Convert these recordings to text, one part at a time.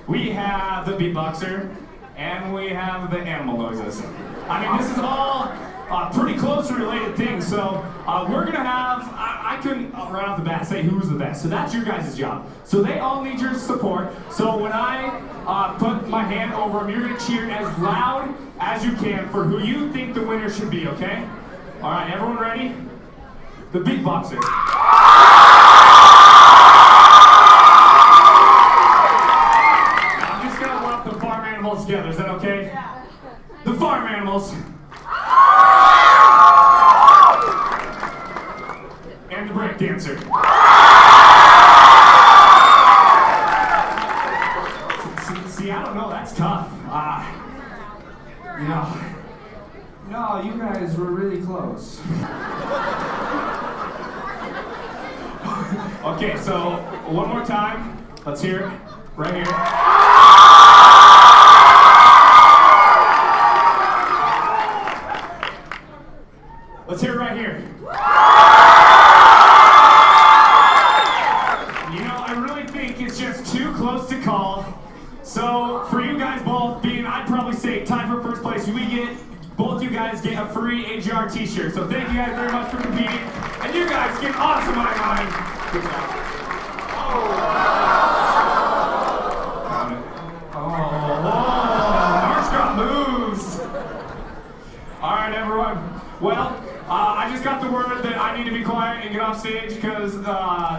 we have the beatboxer, and we have the animal noises. I mean, this is all pretty closely related things, so we're gonna have, I couldn't right off the bat say who's the best, so that's your guys' job. So they all need your support, so when I put my hand over them, you're gonna cheer as loud as you can for who you think the winner should be, okay? All right, everyone ready? The beatboxer. I'm just gonna lump the farm animals together, is that okay? Yeah. The farm animals. And the break dancer. See, I don't know, that's tough. No, you guys were really close. Okay, so one more time. Let's hear it right here. Let's hear it right here. I really think it's just too close to call. So for you guys both being, I'd probably say tied for first place, both you guys get a free AGR t-shirt. So thank you guys very much for competing. And you guys get awesome line. Good job. March got moves. All right, everyone. Well, I just got the word that I need to be quiet and get off stage because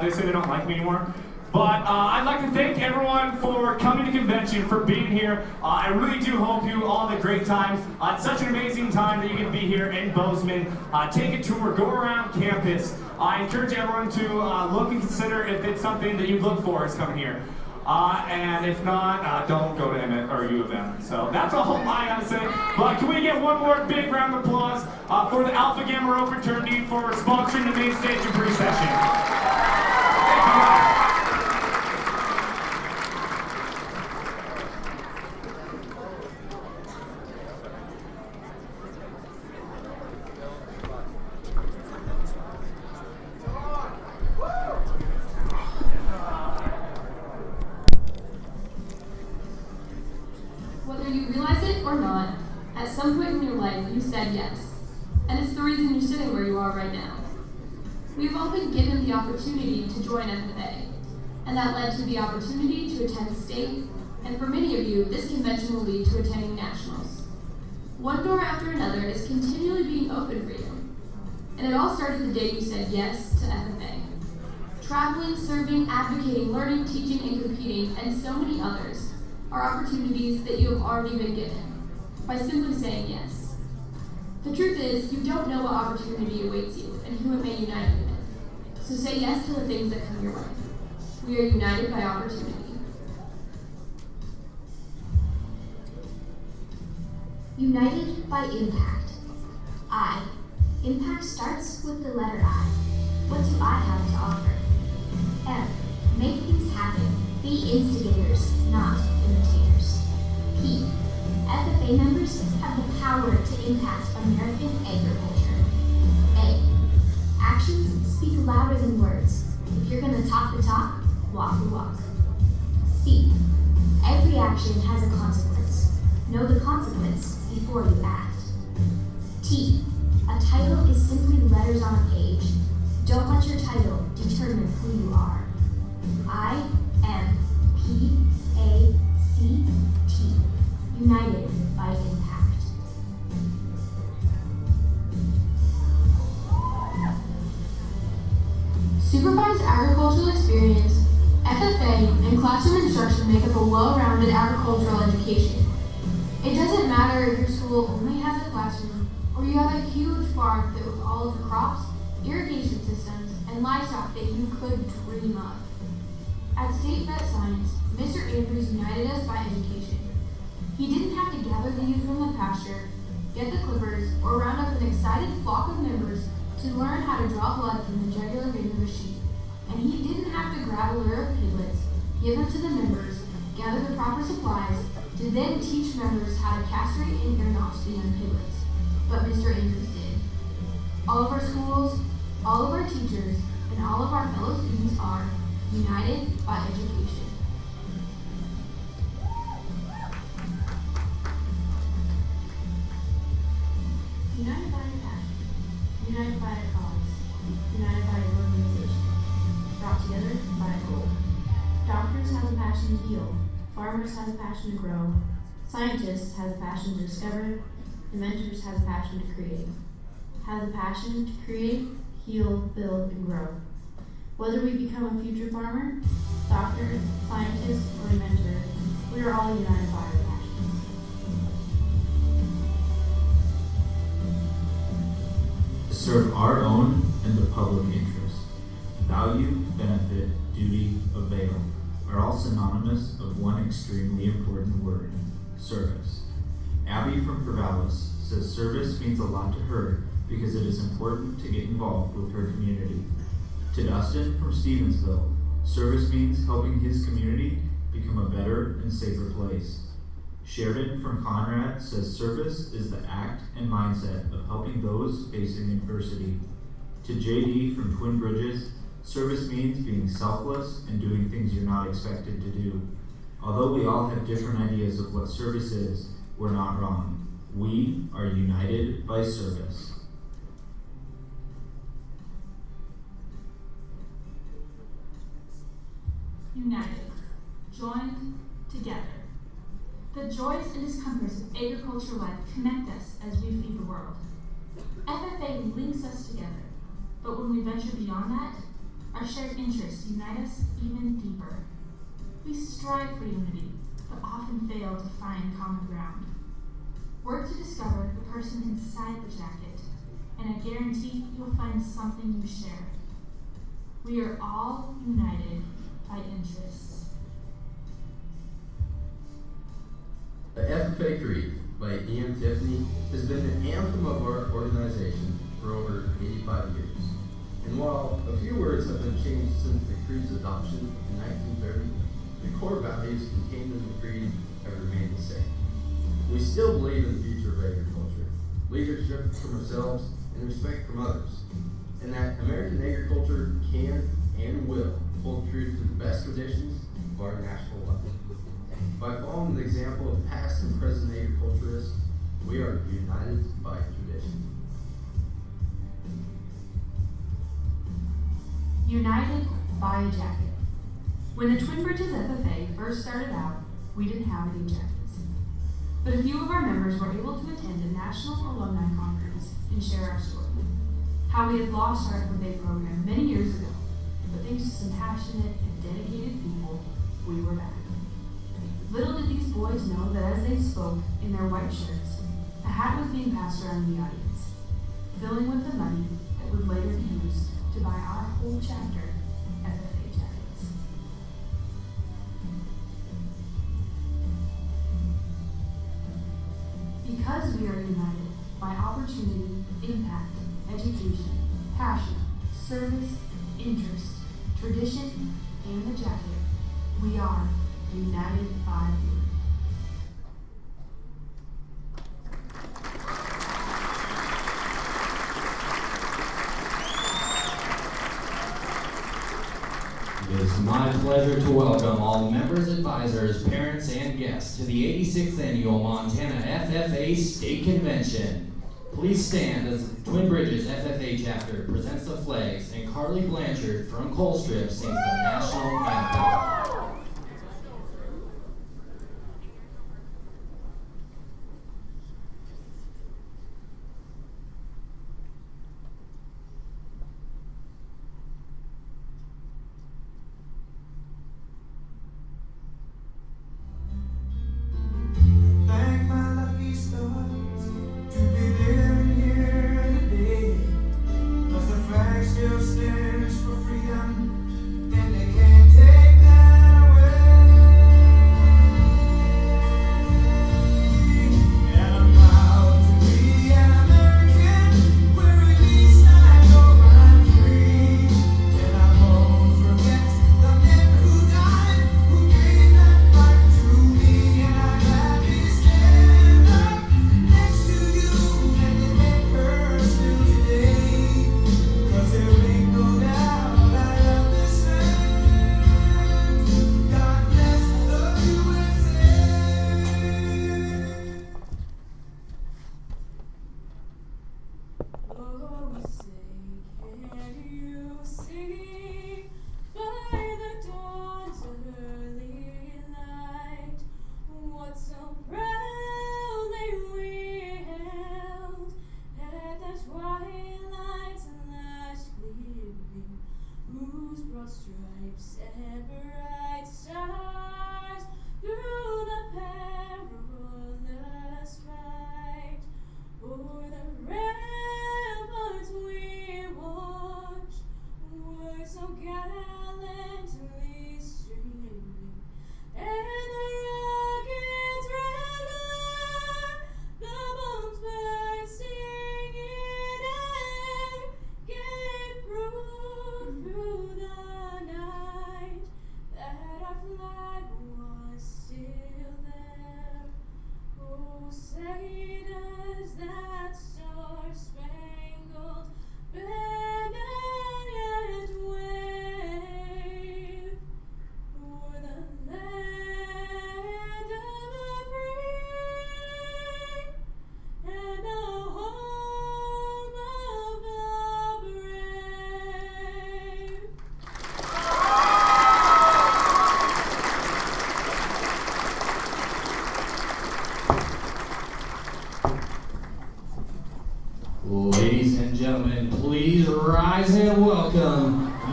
they say they don't like me anymore. But I'd like to thank everyone for coming to convention, for being here. I really do hope you all have a great time. It's such an amazing time that you can be here in Bozeman. Take a tour, go around campus. I encourage everyone to look and consider if it's something that you look for is coming here. And if not, don't go to Emmett or U of M. So that's all I gotta say. But can we get one more big round of applause for the Alpha Gamma Rho fraternity for sponsoring the main stage and pre-session. Thank you guys. Whether you realize it or not, at some point in your life you said yes. And it's the reason you're sitting where you are right now. We've all been given the opportunity to join FFA, and that led to the opportunity to attend state, and for many of you, this convention will lead to attending nationals. One door after another is continually being opened for you. And it all started the day you said yes to FFA. Traveling, serving, advocating, learning, teaching, and competing, and so many others are opportunities that you have already been given by simply saying yes. The truth is, you don't know what opportunity awaits you and who it may unite you with. So say yes to the things that come your way. We are united by opportunity. United by impact. I. Impact starts with the letter I. What do I have to offer? M. Make things happen. Be instigators, not imitators. P. FFA members have the power to impact American agriculture. A. Actions speak louder than words. If you're gonna talk the talk, walk the walk. C. Every action has a consequence. Know the consequence before you act. T. A title is simply letters on a page. Don't let your title determine who you are. I am PACT, united by impact. Supervised agricultural experience, FFA, and classroom instruction make up a well-rounded agricultural education. It doesn't matter if your school only has a classroom or you have a huge farm filled with all of the crops, irrigation systems, and livestock that you could dream of. At State Vet Science, Mr. Andrews united us by education. He didn't have to gather the youth from the pasture, get the clippers, or round up an excited flock of members to learn how to draw blood from the jugular vein of a sheep. And he didn't have to grab a litter of piglets, give them to the members, gather the proper supplies, to then teach members how to castrate and ear notch the young piglets. But Mr. Andrews did. All of our schools, all of our teachers, and all of our fellow students are united by education. passion to heal. Farmers have a passion to grow. Scientists have a passion to discover. Inventors have a passion to create. Have the passion to create, heal, build, and grow. Whether we become a future farmer, doctor, scientist, or inventor, we are all united by our passions. To serve our own and the public interest. Value, benefit, duty, avail are all synonymous of one extremely important word, service. Abby from Corvallis says service means a lot to her because it is important to get involved with her community. To Dustin from Stevensville, service means helping his community become a better and safer place. Sheridan from Conrad says service is the act and mindset of helping those facing adversity. To JD from Twin Bridges, service means being selfless and doing things you're not expected to do. Although we all have different ideas of what service is, we're not wrong. We are united by service. United, joined, together. The joys and discomforts of agricultural life connect us as we feed the world. FFA links us together, but when we venture beyond that, our shared interests unite us even deeper. We strive for unity, but often fail to find common ground. Work to discover the person inside the jacket, and I guarantee you'll find something you share. We are all united by interests. The FFA Creed by E.M. Tiffany has been the anthem of our organization for over 85 years. And while a few words have been changed since the Creed's adoption in 1930, the core values contained in the Creed have remained the same. We still believe in the future of agriculture, leadership from ourselves, and respect from others, and that American agriculture can and will hold true to the best traditions of our national life. By following the example of past and present agriculturists, we are united by tradition. United by a jacket. When the Twin Bridges FFA first started out, we didn't have any jackets. But a few of our members were able to attend a national alumni conference and share our story. How we had lost our FFA program many years ago, but thanks to some passionate and dedicated people, we were back. Little did these boys know that as they spoke in their white shirts, a hat was being passed around the audience, filling with the money that would later be used to buy our whole chapter FFA jackets. Because we are united by opportunity, impact, education, passion, service, interest, tradition, and the jacket, we are united by you. It is my pleasure to welcome all members, advisors, parents, and guests to the 86th Annual Montana FFA State Convention. Please stand as the Twin Bridges FFA chapter presents the flags and Carly Blanchard from Colstrip sings the national anthem. Thank my lucky stars to be living here today. 'Cause the flag still stands for freedom, and they can't take that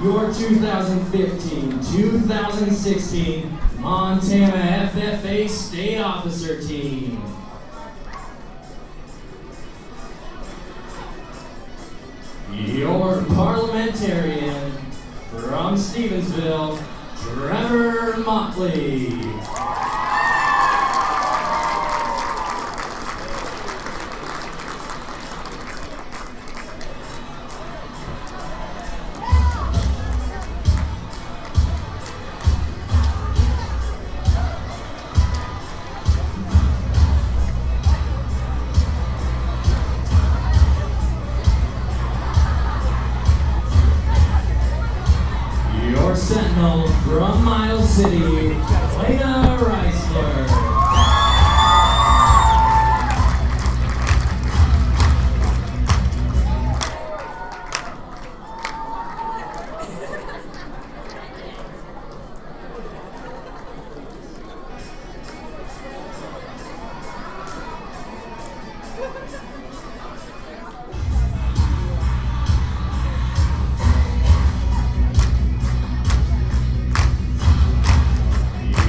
your 2015-2016 Montana FFA State Officer Team. Your parliamentarian from Stevensville, Trevor Motley. Your Sentinel from Miles City, Laina Raisler.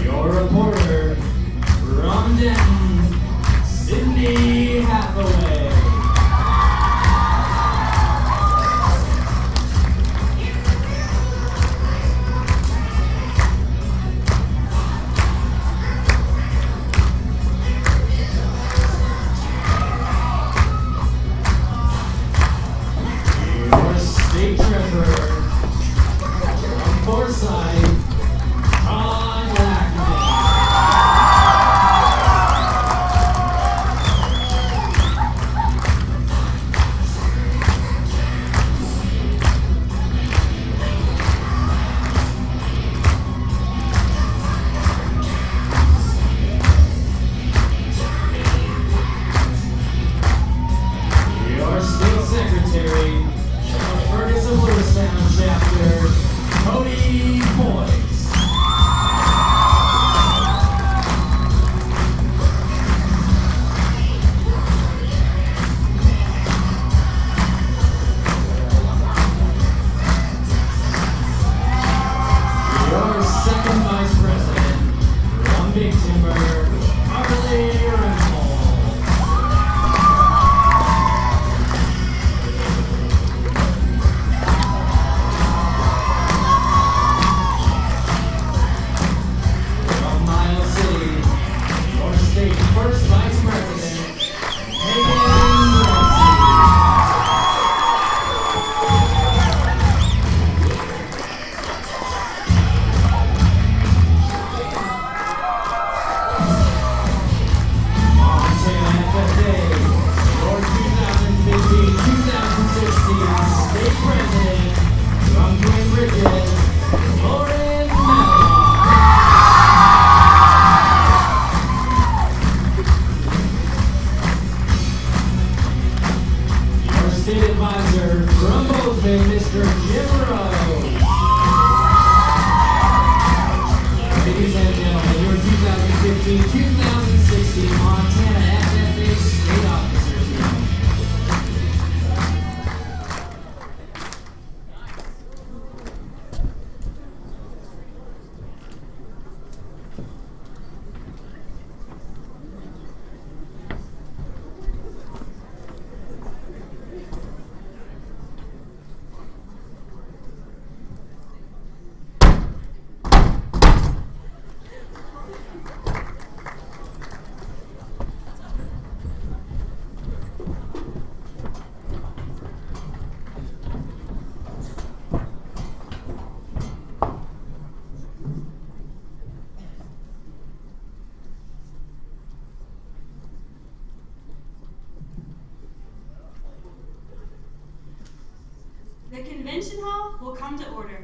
Your reporter from Denton, Sidney Hathaway. Your state treasurer from Forsyth, Todd Lackman. Your state secretary from Ferguson Lewistown chapter, Cody Boyce. Your second vice president from Big Timber, Harley Rimmel. From Miles City, your state first vice president, Megan Ramsey. Montana FFA, your 2015-2016 state president, from Twin Bridges, Lauren Matlock. Your state advisor from Bozeman, Mr. Jim Rose. Ladies and gentlemen, your 2015-2016 Montana FFA State Officer Team. The convention hall will come to order.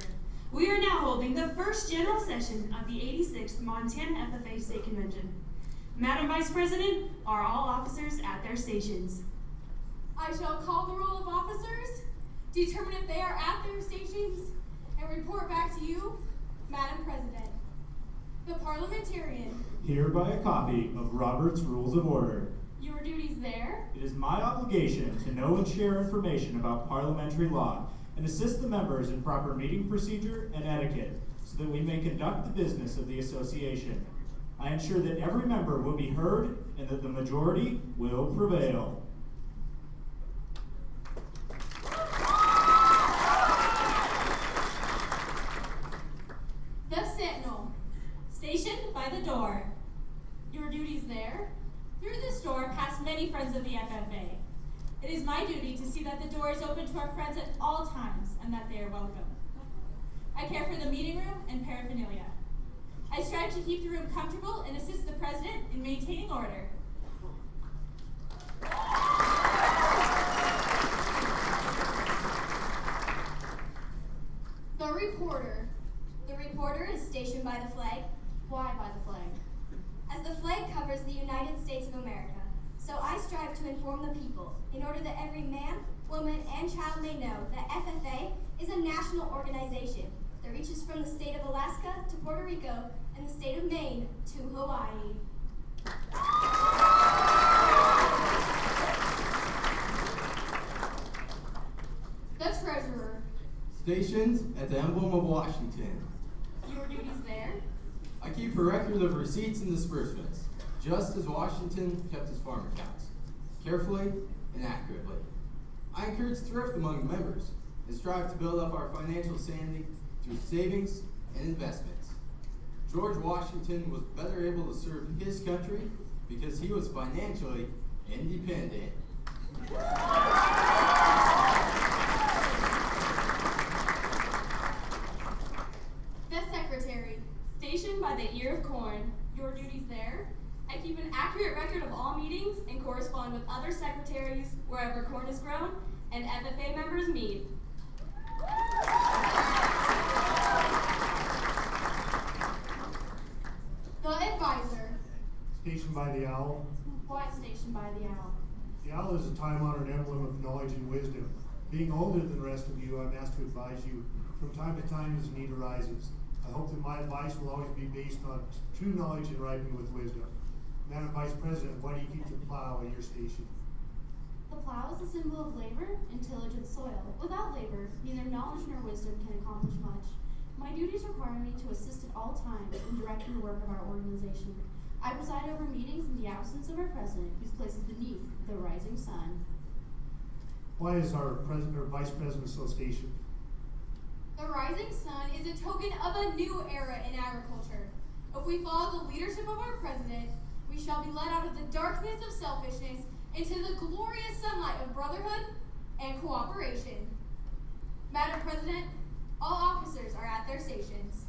We are now holding the first general session of the 86th Montana FFA State Convention. Madam Vice President, are all officers at their stations? I shall call the roll of officers, determine if they are at their stations, and report back to you, Madam President. The parliamentarian. Hereby a copy of Robert's Rules of Order. Your duties there? It is my obligation to know and share information about parliamentary law and assist the members in proper meeting procedure and etiquette so that we may conduct the business of the association. I ensure that every member will be heard and that the majority will prevail. The Sentinel, stationed by the door. Your duties there? Through this door pass many friends of the FFA. It is my duty to see that the door is open to our friends at all times and that they are welcome. I care for the meeting room and paraphernalia. I strive to keep the room comfortable and assist the president in maintaining order. The reporter. The reporter is stationed by the flag. Why by the flag? As the flag covers the United States of America, so I strive to inform the people in order that every man, woman, and child may know that FFA is a national organization that reaches from the state of Alaska to Puerto Rico and the state of Maine to Hawaii. The treasurer. Stationed at the emblem of Washington. Your duties there? I keep a record of receipts and disbursements, just as Washington kept his farm accounts, carefully and accurately. I encourage thrift among the members and strive to build up our financial standing through savings and investments. George Washington was better able to serve his country because he was financially independent. The secretary. Stationed by the ear of corn. Your duties there? I keep an accurate record of all meetings and correspond with other secretaries wherever corn is grown and FFA members meet. The advisor. Stationed by the owl. Why stationed by the owl? The owl is a time-honored emblem of knowledge and wisdom. Being older than the rest of you, I'm asked to advise you from time to time as need arises. I hope that my advice will always be based on true knowledge and ripening with wisdom. Madam Vice President, why do you keep the plow at your station? The plow is a symbol of labor and tillage of soil. Without labor, neither knowledge nor wisdom can accomplish much. My duties require me to assist at all times in directing the work of our organization. I preside over meetings in the absence of our president, whose place is beneath the rising sun. Why is our Vice President so stationed? The rising sun is a token of a new era in agriculture. If we follow the leadership of our president, we shall be led out of the darkness of selfishness into the glorious sunlight of brotherhood and cooperation. Madam President, all officers are at their stations.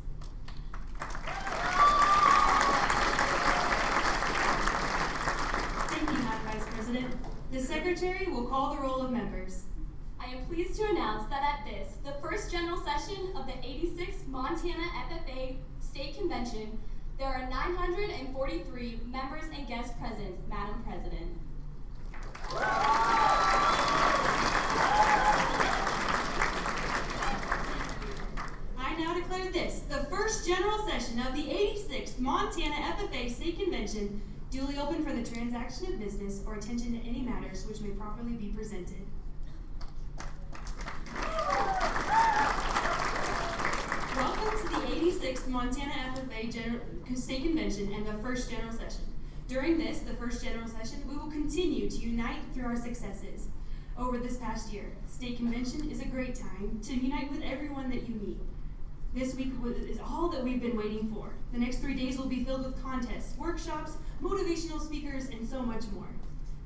Thank you, Madam Vice President. The Secretary will call the roll of members. I am pleased to announce that at this, the first general session of the 86th Montana FFA State Convention, there are 943 members and guests present, Madam President. I now declare this, the first general session of the 86th Montana FFA State Convention, duly open for the transaction of business or attention to any matters which may properly be presented. Welcome to the 86th Montana FFA State Convention and the first general session. During this, the first general session, we will continue to unite through our successes. Over this past year, State Convention is a great time to unite with everyone that you meet. This week is all that we've been waiting for. The next 3 days will be filled with contests, workshops, motivational speakers, and so much more.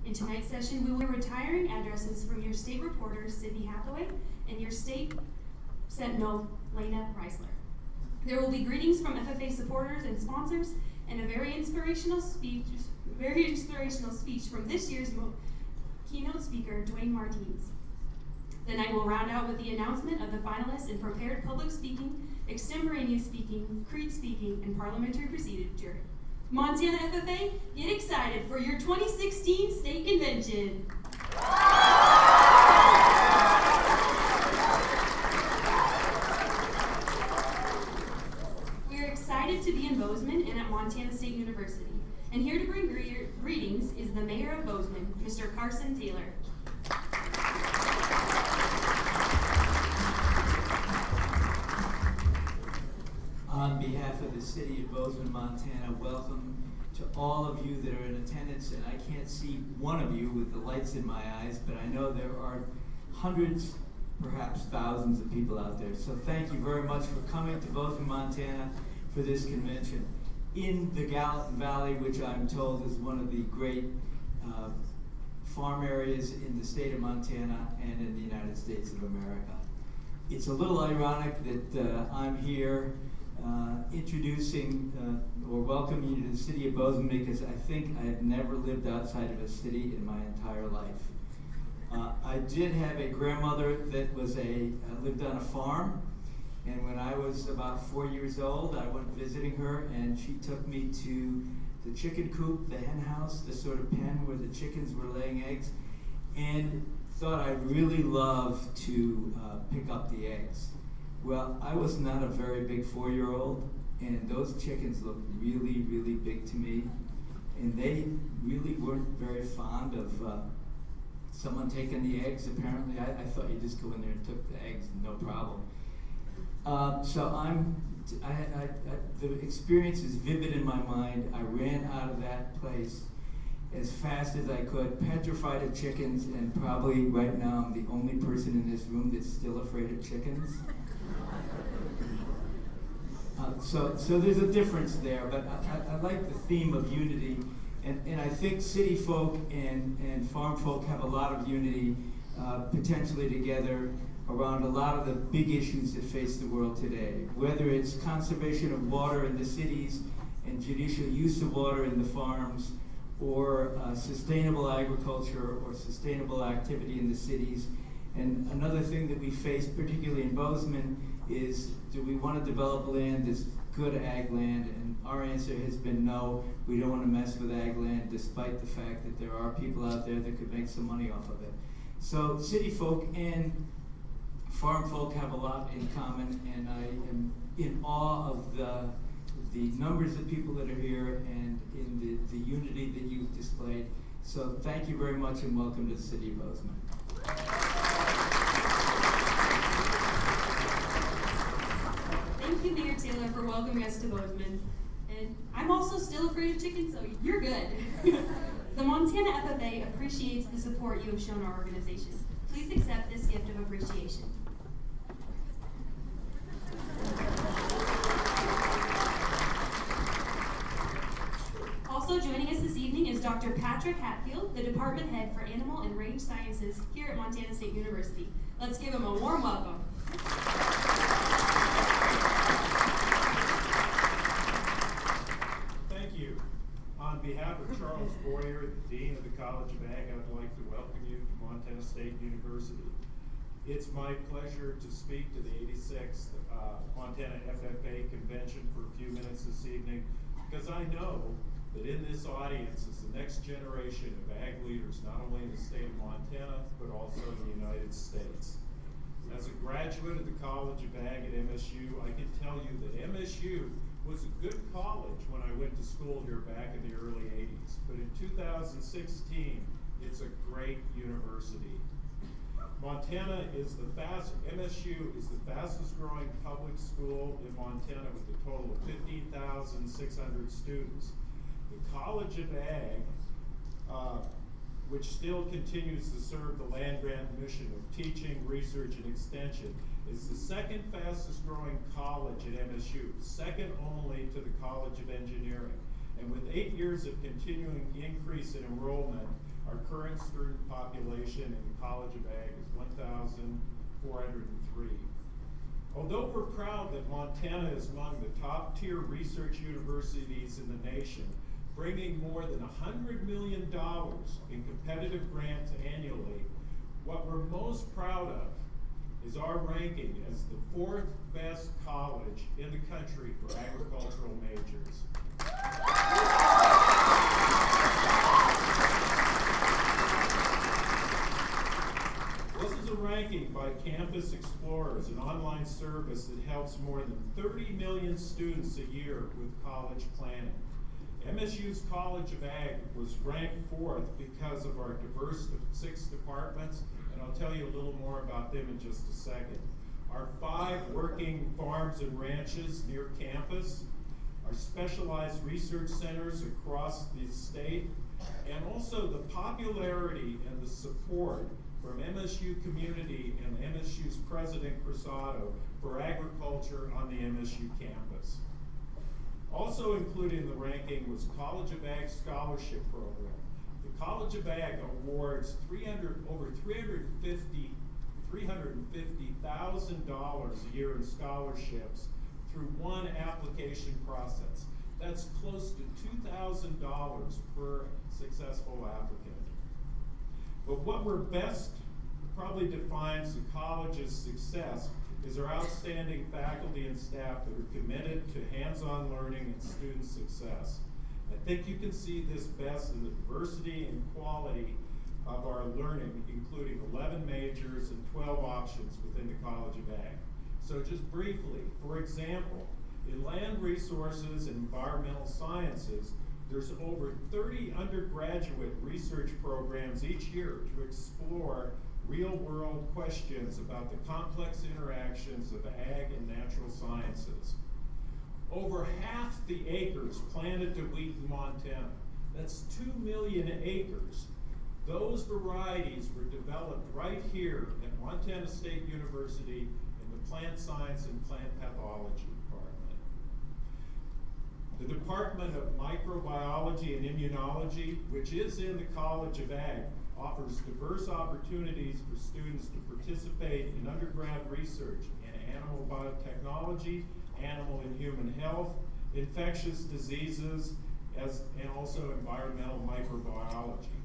In tonight's session, we will be retiring addresses from your state reporter, Sidney Hathaway, and your state Sentinel, Laina Raisler. There will be greetings from FFA supporters and sponsors, and a very inspirational speech from this year's keynote speaker, Duane Martinz. The night will round out with the announcement of the finalists in prepared public speaking, extemporaneous speaking, creed speaking, and parliamentary procedure. Montana FFA, get excited for your 2016 State Convention. We are excited to be in Bozeman and at Montana State University. And here to bring greetings is the Mayor of Bozeman, Mr. Carson Taylor. city of Bozeman, Montana. Welcome to all of you that are in attendance, and I can't see one of you with the lights in my eyes, but I know there are hundreds, perhaps thousands of people out there. So thank you very much for coming to Bozeman, Montana for this convention in the Gallatin Valley, which I'm told is one of the great farm areas in the state of Montana and in the United States of America. It's a little ironic that I'm here introducing or welcoming you to the city of Bozeman, because I think I have never lived outside of a city in my entire life. I did have a grandmother that was lived on a farm, and when I was about 4 years old, I went visiting her, and she took me to the chicken coop, the hen house, the sort of pen where the chickens were laying eggs, and thought I'd really love to pick up the eggs. Well, I was not a very big 4-year-old, and those chickens looked really, really big to me, and they really weren't very fond of someone taking the eggs. Apparently, I thought you just go in there and took the eggs, no problem. The experience is vivid in my mind. I ran out of that place as fast as I could, petrified of chickens, and probably right now I'm the only person in this room that's still afraid of chickens. So there's a difference there, but I like the theme of unity, and I think city folk and farm folk have a lot of unity potentially together around a lot of the big issues that face the world today, whether it's conservation of water in the cities and judicial use of water in the farms, or sustainable agriculture or sustainable activity in the cities. And another thing that we face, particularly in Bozeman, is do we want to develop land that's good ag land? And our answer has been no, we don't want to mess with ag land, despite the fact that there are people out there that could make some money off of it. So city folk and farm folk have a lot in common, and I am in awe of the numbers of people that are here and in the unity that you've displayed. So thank you very much and welcome to the city of Bozeman. Thank you, Mayor Taylor, for welcoming us to Bozeman. And I'm also still afraid of chickens, so you're good. The Montana FFA appreciates the support you have shown our organization. Please accept this gift of appreciation. Also joining us this evening is Dr. Patrick Hatfield, the Department Head for Animal and Range Sciences here at Montana State University. Let's give him a warm welcome. Thank you. On behalf of Charles Boyer, the Dean of the College of Ag, I would like to welcome you to Montana State University. It's my pleasure to speak to the 86th Montana FFA Convention for a few minutes this evening, because I know that in this audience is the next generation of ag leaders, not only in the state of Montana, but also in the United States. As a graduate of the College of Ag at MSU, I can tell you that MSU was a good college when I went to school here back in the early 80s. But in 2016, it's a great university. MSU is the fastest growing public school in Montana with a total of 15,600 students. The College of Ag, which still continues to serve the land-grant mission of teaching, research, and extension, is the second fastest growing college at MSU, second only to the College of Engineering. And with 8 years of continuing increase in enrollment, our current student population in the College of Ag is 1,403. Although we're proud that Montana is among the top tier research universities in the nation, bringing more than $100 million in competitive grants annually, what we're most proud of is our ranking as the 4th best college in the country for agricultural majors. This is a ranking by Campus Explorers, an online service that helps more than 30 million students a year with college planning. MSU's College of Ag was ranked 4th because of our diverse 6 departments, and I'll tell you a little more about them in just a second. Our 5 working farms and ranches near campus, our specialized research centers across the state, and also the popularity and the support from MSU community and MSU's President Cruzado for agriculture on the MSU campus. Also included in the ranking was College of Ag Scholarship Program. The College of Ag awards over $350,000 a year in scholarships through one application process. That's close to $2,000 per successful applicant. But what probably defines the college's success is our outstanding faculty and staff that are committed to hands-on learning and student success. I think you can see this best in the diversity and quality of our learning, including 11 majors and 12 options within the College of Ag. So just briefly, for example, in land resources and environmental sciences, there's over 30 undergraduate research programs each year to explore real-world questions about the complex interactions of ag and natural sciences. Over half the acres planted to wheat in Montana, that's 2 million acres. Those varieties were developed right here at Montana State University in the Plant Science and Plant Pathology Department. The Department of Microbiology and Immunology, which is in the College of Ag, offers diverse opportunities for students to participate in undergrad research in animal biotechnology, animal and human health, infectious diseases, and also environmental microbiology.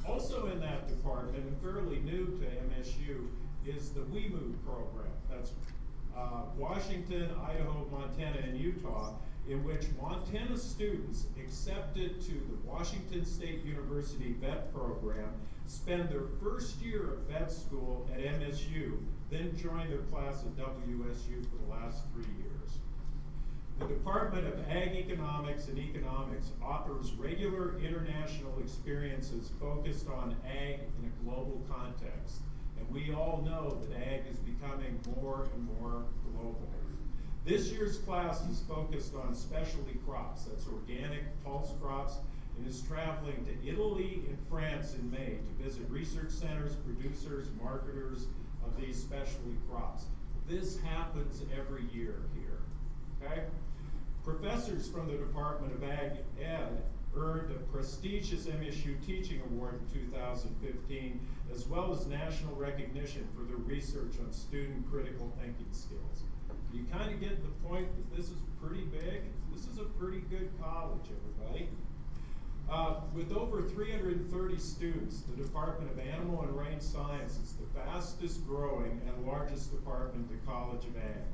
Also in that department, and fairly new to MSU, is the WEMU program. That's Washington, Idaho, Montana, and Utah, in which Montana students accepted to the Washington State University vet program spend their first year of vet school at MSU, then join their class at WSU for the last 3 years. The Department of Ag Economics and Economics offers regular international experiences focused on ag in a global context. And we all know that ag is becoming more and more global. This year's class is focused on specialty crops, that's organic pulse crops, and is traveling to Italy and France in May to visit research centers, producers, marketers of these specialty crops. This happens every year here, okay? Professors from the Department of Ag Ed earned a prestigious MSU Teaching Award in 2015, as well as national recognition for their research on student critical thinking skills. You kind of get the point that this is pretty big. This is a pretty good college, everybody. With over 330 students, the Department of Animal and Range Science is the fastest growing and largest department in the College of Ag.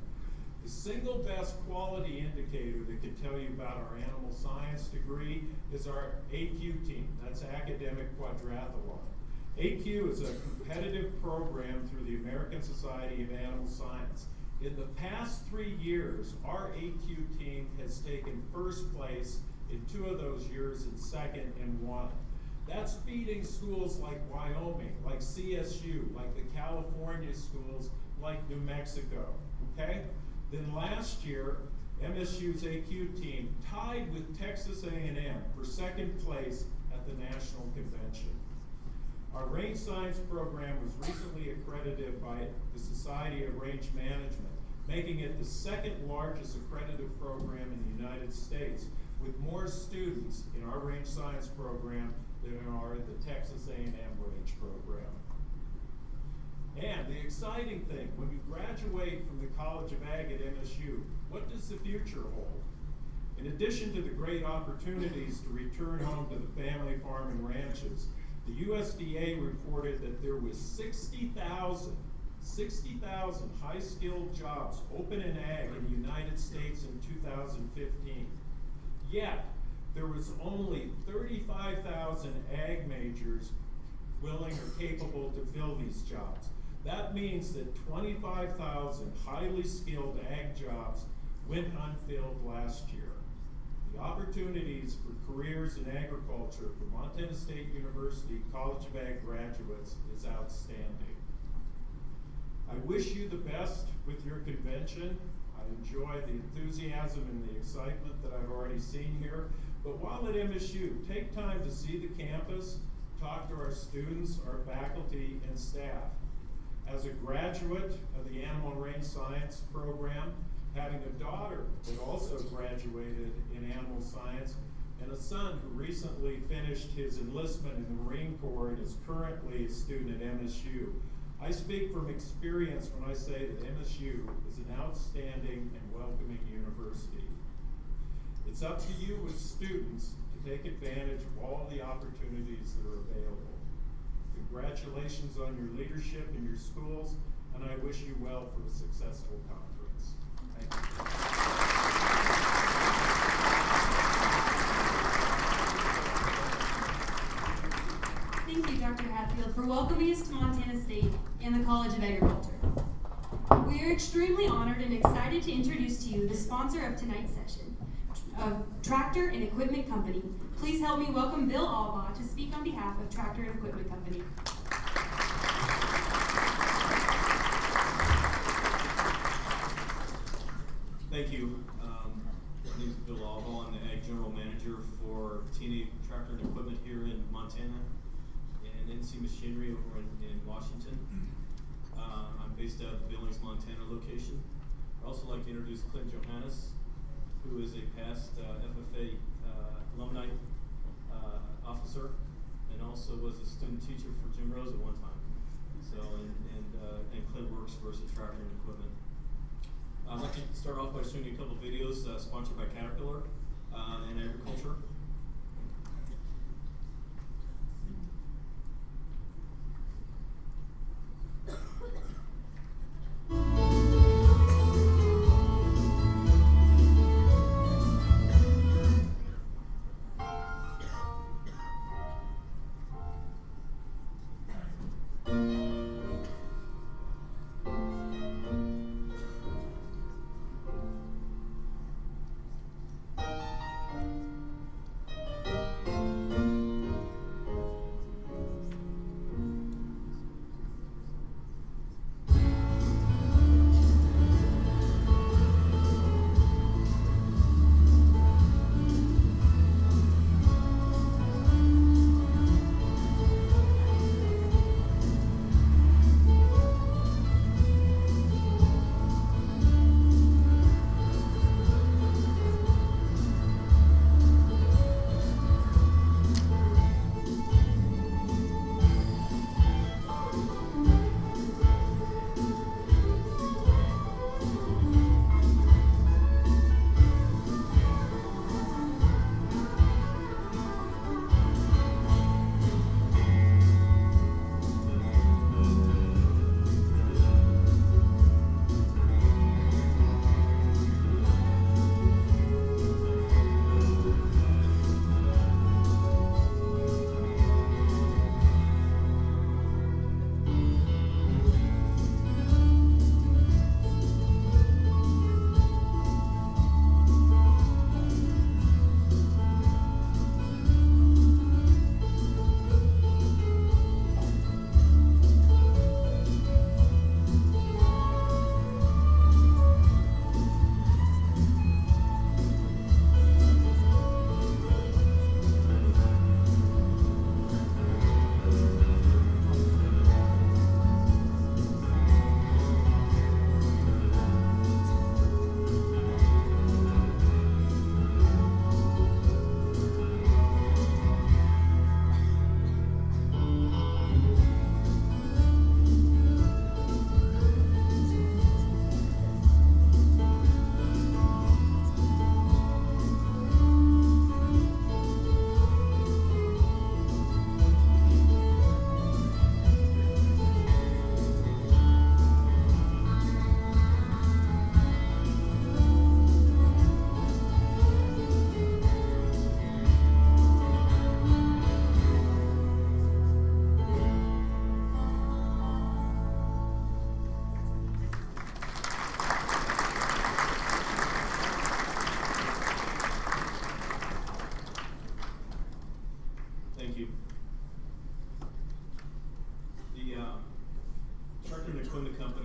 The single best quality indicator that can tell you about our animal science degree is our AQ team. That's Academic Quadrathlon. AQ is a competitive program through the American Society of Animal Science. In the past 3 years, our AQ team has taken first place in 2 of those years and second in 1. That's beating schools like Wyoming, like CSU, like the California schools, like New Mexico, okay? Then last year, MSU's AQ team tied with Texas A&M for second place at the National Convention. Our range science program was recently accredited by the Society of Range Management, making it the second largest accredited program in the United States, with more students in our range science program than are in the Texas A&M range program. And the exciting thing, when you graduate from the College of Ag at MSU, what does the future hold? In addition to the great opportunities to return home to the family farm and ranches, the USDA reported that there was 60,000 high-skilled jobs open in ag in the United States in 2015. Yet, there was only 35,000 ag majors willing or capable to fill these jobs. That means that 25,000 highly skilled ag jobs went unfilled last year. The opportunities for careers in agriculture for Montana State University College of Ag graduates is outstanding. I wish you the best with your convention. I enjoy the enthusiasm and the excitement that I've already seen here. But while at MSU, take time to see the campus, talk to our students, our faculty, and staff. As a graduate of the Animal and Range Science program, having a daughter that also graduated in animal science, and a son who recently finished his enlistment in the Marine Corps and is currently a student at MSU, I speak from experience when I say that MSU is an outstanding and welcoming university. It's up to you as students to take advantage of all the opportunities that are available. Congratulations on your leadership in your schools, and I wish you well for a successful conference. Thank you. Thank you, Dr. Hatfield, for welcoming us to Montana State and the College of Agriculture. We are extremely honored and excited to introduce to you the sponsor of tonight's session, Tractor and Equipment Company. Please help me welcome Bill Albaugh to speak on behalf of Tractor and Equipment Company. Thank you. My name is Bill Albaugh. I'm the Ag General Manager for TNA Tractor and Equipment here in Montana and NC Machinery over in Washington. I'm based out of the Billings, Montana location. I'd also like to introduce Clint Johannes, who is a past FFA alumni officer and also was a student teacher for Jim Rose at one time. So, and Clint works for us at Tractor and Equipment. I'd like to start off by showing you a couple of videos sponsored by Caterpillar and Agriculture.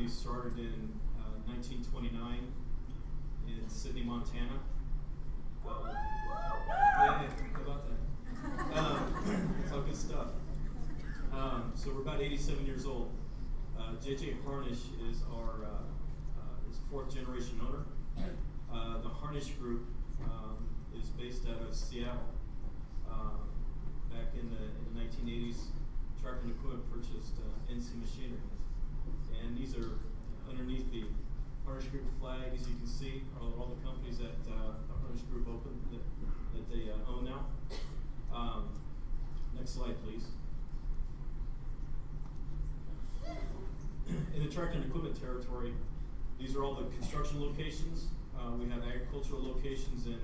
Started in 1929 in Sidney, Montana. Yeah, how about that? It's all good stuff. So we're about 87 years old. JJ Harnish is our is fourth generation owner. The Harnish Group is based out of Seattle. Back in the 1980s, Tractor and Equipment purchased NC Machinery. And these are underneath the Harnish Group flag, as you can see, are all the companies that the Harnish Group opened that they own now. Next slide, please. In the Tractor and Equipment territory, these are all the construction locations. We have agricultural locations in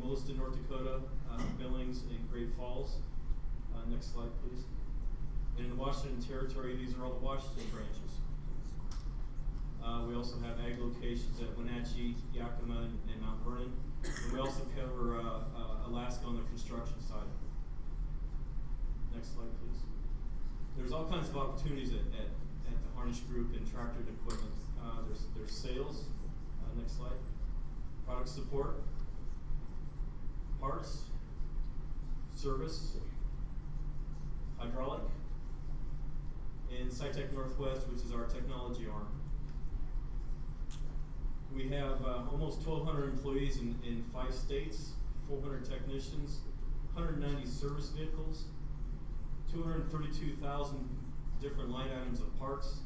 Williston, North Dakota, Billings, and Great Falls. Next slide, please. And in the Washington territory, these are all the Washington branches. We also have ag locations at Wenatchee, Yakima, and Mount Vernon. And we also cover Alaska on the construction side. Next slide, please. There's all kinds of opportunities at the Harnish Group and Tractor and Equipment. There's sales. Next slide. Product support, parts, service, hydraulic, and SciTech Northwest, which is our technology arm. We have almost 1,200 employees in 5 states, 400 technicians, 190 service vehicles, 232,000 different line items of parts.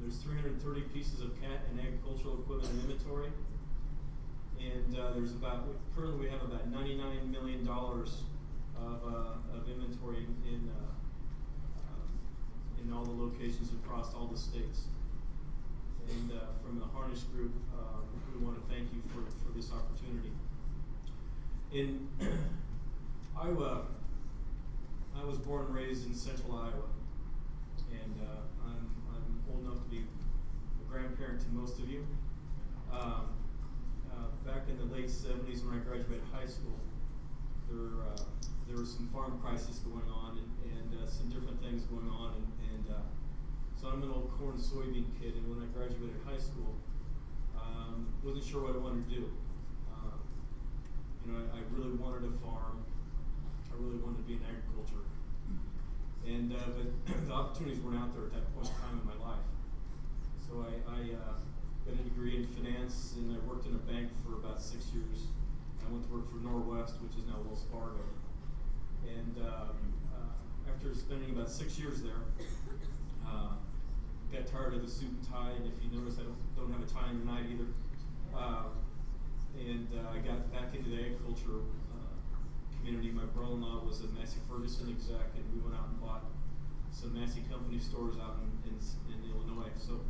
There's 330 pieces of cat and agricultural equipment in inventory. And currently we have about $99 million of inventory in all the locations across all the states. And from the Harnish Group, we want to thank you for this opportunity. In Iowa, I was born and raised in central Iowa, and I'm old enough to be a grandparent to most of you. Back in the late 70s when I graduated high school, there was some farm crisis going on and some different things going on, and so I'm an old corn soybean kid, and when I graduated high school, wasn't sure what I wanted to do. I really wanted to farm. I really wanted to be in agriculture. And but the opportunities weren't out there at that point in time in my life. So I got a degree in finance, and I worked in a bank for about 6 years. I went to work for Norwest, which is now Wells Fargo. And after spending about 6 years there, got tired of the suit and tie, and if you notice, I don't have a tie in tonight either. I got back into the agriculture community. My brother-in-law was a Massey Ferguson exec, and we went out and bought some Massey company stores out in Illinois. So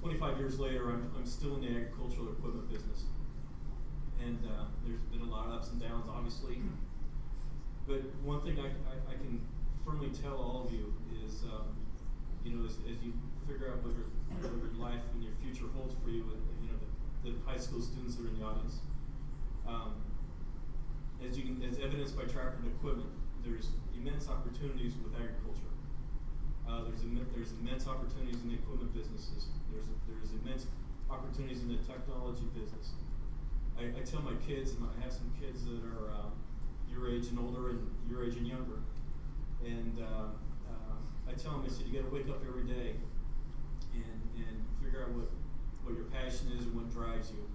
25 years later, I'm still in the agricultural equipment business. And there's been a lot of ups and downs, obviously. But one thing I can firmly tell all of you is, as you figure out what your life and your future holds for you, the high school students that are in the audience, as evidenced by Tractor and Equipment, there's immense opportunities with agriculture. There's immense opportunities in the equipment businesses. There's immense opportunities in the technology business. I tell my kids, and I have some kids that are your age and older, and your age and younger, and I tell them, I said, you got to wake up every day and figure out what your passion is and what drives you.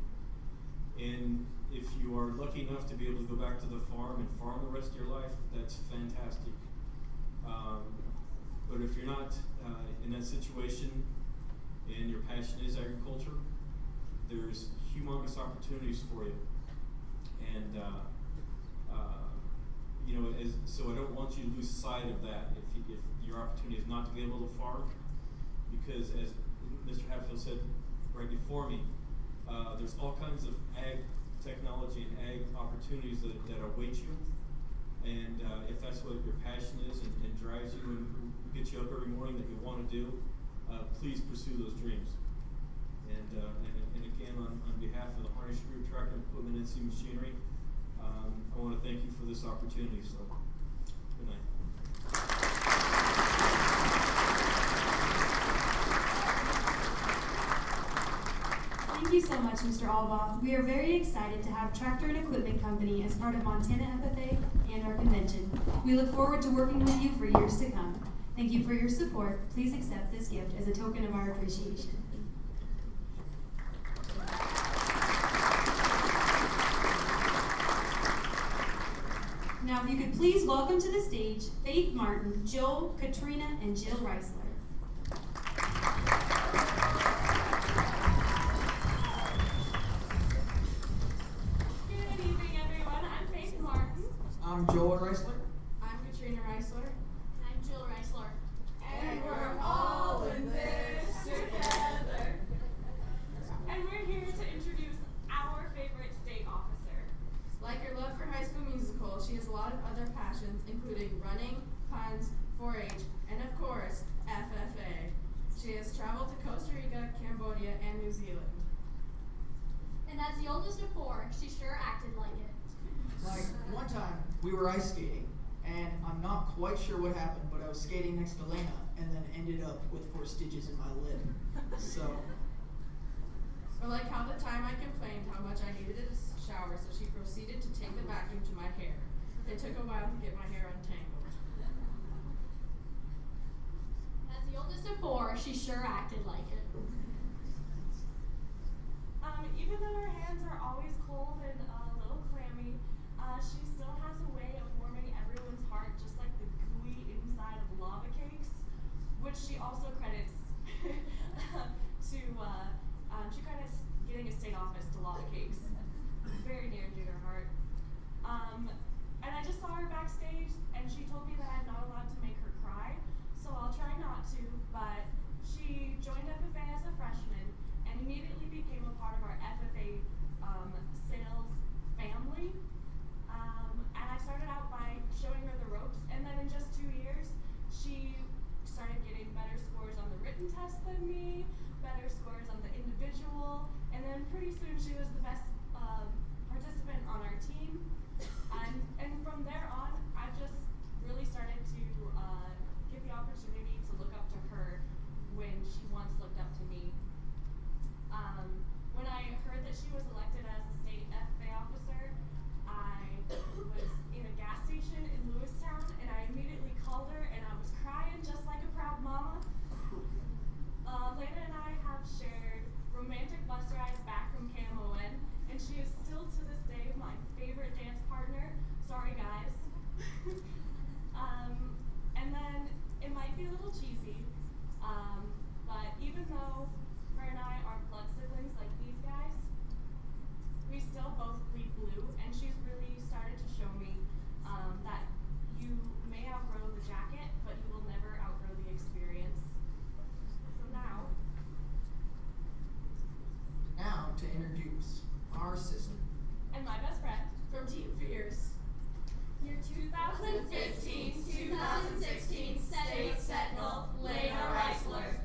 And if you are lucky enough to be able to go back to the farm and farm the rest of your life, that's fantastic. But if you're not in that situation and your passion is agriculture, there's humongous opportunities for you. And so I don't want you to lose sight of that if your opportunity is not to be able to farm, because as Mr. Hatfield said right before me, there's all kinds of ag technology and ag opportunities that await you. And if that's what your passion is and drives you and gets you up every morning that you want to do, please pursue those dreams. And again, on behalf of the Harnish Group, Tractor and Equipment, NC Machinery, I want to thank you for this opportunity. So, good night. Thank you so much, Mr. Albaugh. We are very excited to have Tractor and Equipment Company as part of Montana FFA and our convention. We look forward to working with you for years to come. Thank you for your support. Please accept this gift as a token of our appreciation. Now, if you could please welcome to the stage Faith Martin, Joel, Katrina, and Jill Raisler. Good evening, everyone. I'm Faith Martin. I'm Joel Raisler. I'm Katrina Raisler. I'm Jill Raisler. And we're all in this together. And we're here to introduce our favorite state officer. Like her love for High School Musical, she has a lot of other passions, including running, puns, 4-H, and of course, FFA. She has traveled to Costa Rica, Cambodia, and New Zealand. And as the oldest of four, she sure acted like it. Like, one time, we were ice skating, and I'm not quite sure what happened, but I was skating next to Laina, and then ended up with 4 stitches in my lip. So. Or like how the time I complained how much I needed a shower, so she proceeded to take the vacuum to my hair. It took a while to get my hair untangled. As the oldest of four, she sure acted like it. Even though her hands are always cold and a little clammy, she still has a way of warming everyone's heart, just like the gooey inside of lava cakes, which she also credits to, she credits getting a state office to lava cakes. Very near and dear to her heart. And I just saw her backstage, and she told me that I'm not allowed to make her cry, so I'll try not to, but she joined FFA as a freshman and immediately became a part of our FFA sales family. And I started out by showing her the ropes, and then in just 2 years, she started getting better scores on the written test than me, better scores on the individual, and then pretty soon she was the best participant on our team. And from there on, I just really started to get the opportunity to look up to her when she once looked up to me. When I heard that she was elected as a state FFA officer, I was in a gas station in Lewistown, and I immediately called her, and I was crying just like a proud mama. Laina and I have shared romantic bus rides back from KMON, and she is still to this day my favorite dance partner. Sorry, guys. And then it might be a little cheesy, but even though her and I are blood siblings like these guys, we still both bleed blue, and she's really started to show me that you may outgrow the jacket, but you will never outgrow the experience. So now to introduce our sister. And my best friend from Team Fierce. Your 2015-2016 State Sentinel, Laina Raisler.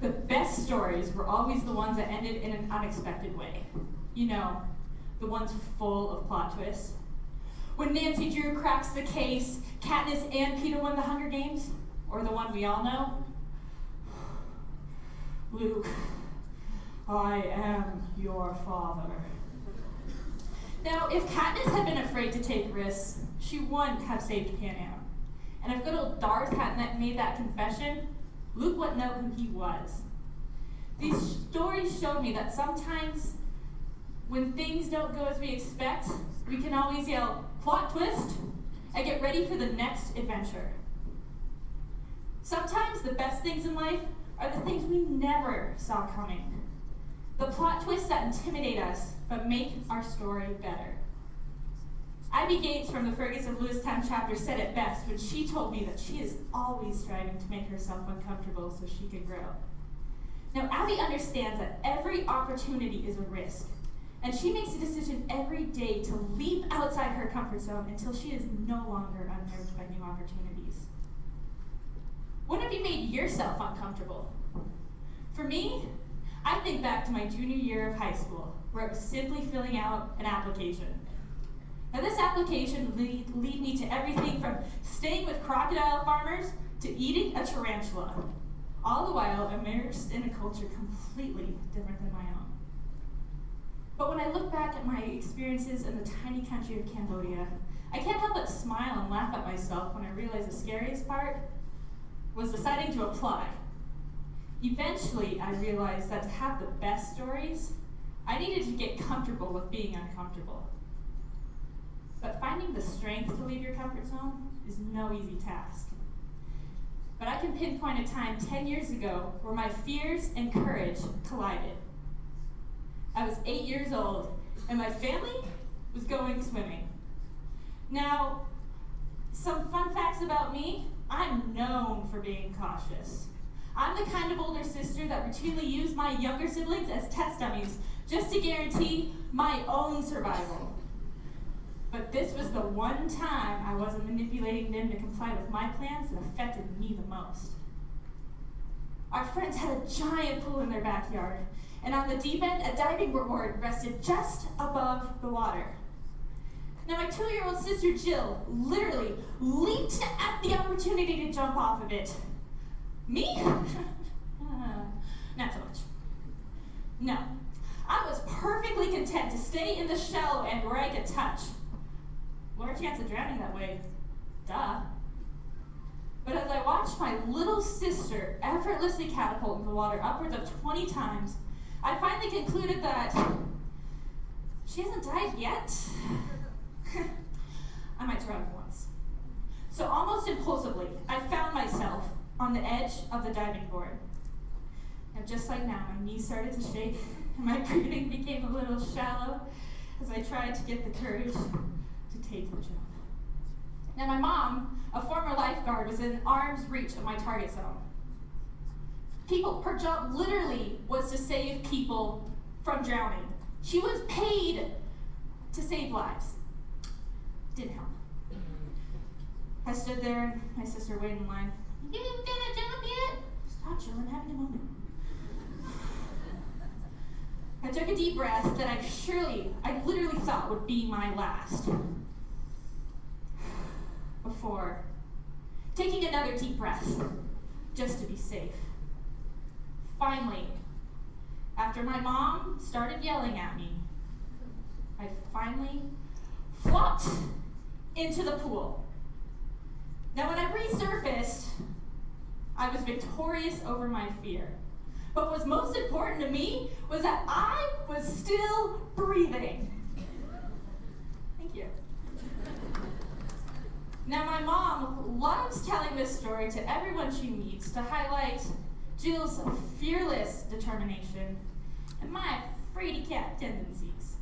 The best stories were always the ones that ended in an unexpected way. You know, the ones full of plot twists. When Nancy Drew cracks the case, Katniss and Peter won the Hunger Games, or the one we all know. Luke, I am your father. Now, if Katniss had been afraid to take risks, she wouldn't have saved Pan Am. And if good old Darth hadn't made that confession, Luke wouldn't know who he was. These stories showed me that sometimes when things don't go as we expect, we can always yell, plot twist, and get ready for the next adventure. Sometimes the best things in life are the things we never saw coming. The plot twists that intimidate us, but make our story better. Abby Gates from the Fergus of Lewistown chapter said it best when she told me that she is always striving to make herself uncomfortable so she can grow. Now, Abby understands that every opportunity is a risk, and she makes a decision every day to leap outside her comfort zone until she is no longer unnerved by new opportunities. When have you made yourself uncomfortable? For me, I think back to my junior year of high school, where it was simply filling out an application. Now, this application would lead me to everything from staying with crocodile farmers to eating a tarantula, all the while immersed in a culture completely different than my own. But when I look back at my experiences in the tiny country of Cambodia, I can't help but smile and laugh at myself when I realize the scariest part was deciding to apply. Eventually, I realized that to have the best stories, I needed to get comfortable with being uncomfortable. But finding the strength to leave your comfort zone is no easy task. But I can pinpoint a time 10 years ago where my fears and courage collided. I was 8 years old, and my family was going swimming. Now, some fun facts about me: I'm known for being cautious. I'm the kind of older sister that routinely used my younger siblings as test dummies just to guarantee my own survival. But this was the one time I wasn't manipulating them to comply with my plans that affected me the most. Our friends had a giant pool in their backyard, and on the deep end, a diving board rested just above the water. Now, my 2-year-old sister Jill literally leaped at the opportunity to jump off of it. Me? Not so much. No, I was perfectly content to stay in the shallow end where I could touch. Lower chance of drowning that way, duh. But as I watched my little sister effortlessly catapult in the water upwards of 20 times, I finally concluded that she hasn't died yet. I might try it once. So almost impulsively, I found myself on the edge of the diving board. And just like now, my knees started to shake, and my breathing became a little shallow as I tried to get the courage to take the jump. Now, my mom, a former lifeguard, was in arm's reach of my target zone. Her job literally was to save people from drowning. She was paid to save lives. Didn't help. I stood there and my sister waited in line. You didn't jump yet? Stop chilling, having a moment. I took a deep breath that I literally thought would be my last. Before taking another deep breath, just to be safe. Finally, after my mom started yelling at me, I finally flopped into the pool. Now, when I resurfaced, I was victorious over my fear. But what was most important to me was that I was still breathing. Thank you. Now, my mom loves telling this story to everyone she meets to highlight Jill's fearless determination and my fraidy cat tendencies.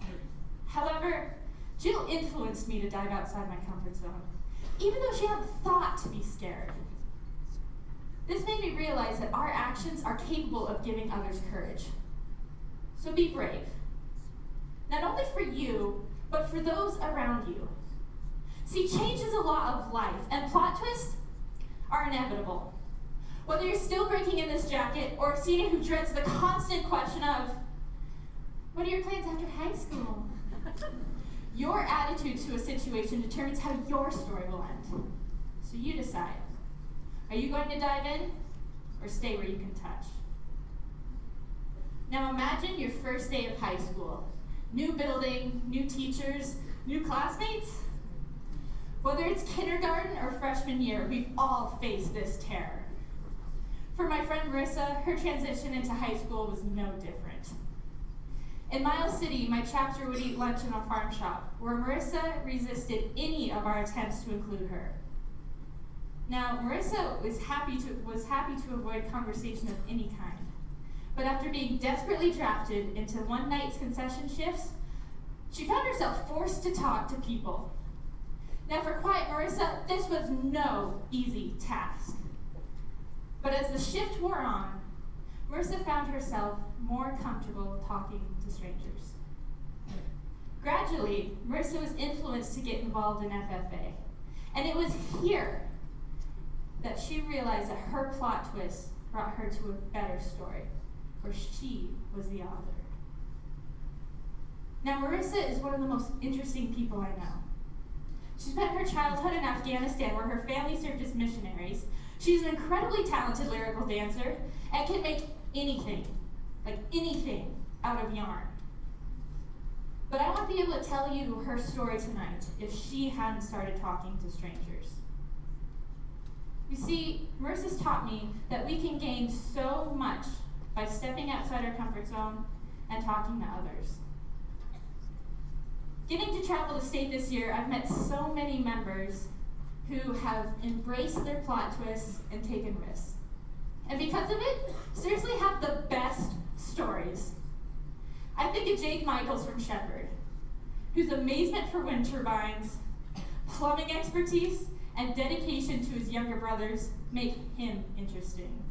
However, Jill influenced me to dive outside my comfort zone, even though she hadn't thought to be scared. This made me realize that our actions are capable of giving others courage. So be brave. Not only for you, but for those around you. See, change is a law of life, and plot twists are inevitable. Whether you're still breaking in this jacket or a senior who dreads the constant question of, what are your plans after high school? Your attitude to a situation determines how your story will end. So you decide. Are you going to dive in or stay where you can touch? Now imagine your first day of high school. New building, new teachers, new classmates. Whether it's kindergarten or freshman year, we've all faced this terror. For my friend Marissa, her transition into high school was no different. In Miles City, my chapter would eat lunch in a farm shop, where Marissa resisted any of our attempts to include her. Now, Marissa was happy to avoid conversation of any kind. But after being desperately drafted into one night's concession shifts, she found herself forced to talk to people. Now, for quiet Marissa, this was no easy task. But as the shift wore on, Marissa found herself more comfortable talking to strangers. Gradually, Marissa was influenced to get involved in FFA, and it was here that she realized that her plot twist brought her to a better story, where she was the author. Now, Marissa is one of the most interesting people I know. She spent her childhood in Afghanistan, where her family served as missionaries. She's an incredibly talented lyrical dancer and can make anything, like anything, out of yarn. But I won't be able to tell you her story tonight if she hadn't started talking to strangers. You see, Marissa's taught me that we can gain so much by stepping outside our comfort zone and talking to others. Getting to travel the state this year, I've met so many members who have embraced their plot twists and taken risks. And because of it, seriously have the best stories. I think of Jake Michaels from Shepherd, whose amazement for wind turbines, plumbing expertise, and dedication to his younger brothers make him interesting.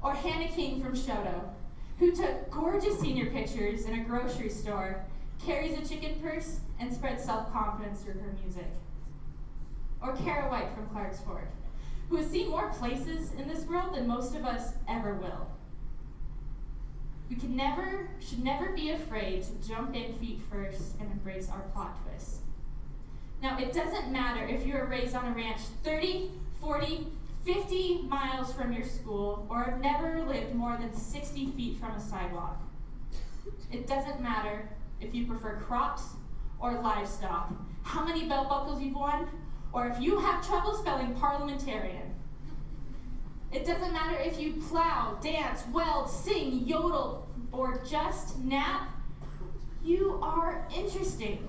Or Hannah King from Shoto, who took gorgeous senior pictures in a grocery store, carries a chicken purse, and spreads self-confidence through her music. Or Kara White from Clarksford, who has seen more places in this world than most of us ever will. We should never be afraid to jump in feet first and embrace our plot twists. Now, it doesn't matter if you were raised on a ranch 30, 40, 50 miles from your school, or have never lived more than 60 feet from a sidewalk. It doesn't matter if you prefer crops or livestock, how many belt buckles you've won, or if you have trouble spelling parliamentarian. It doesn't matter if you plow, dance, weld, sing, yodel, or just nap. You are interesting.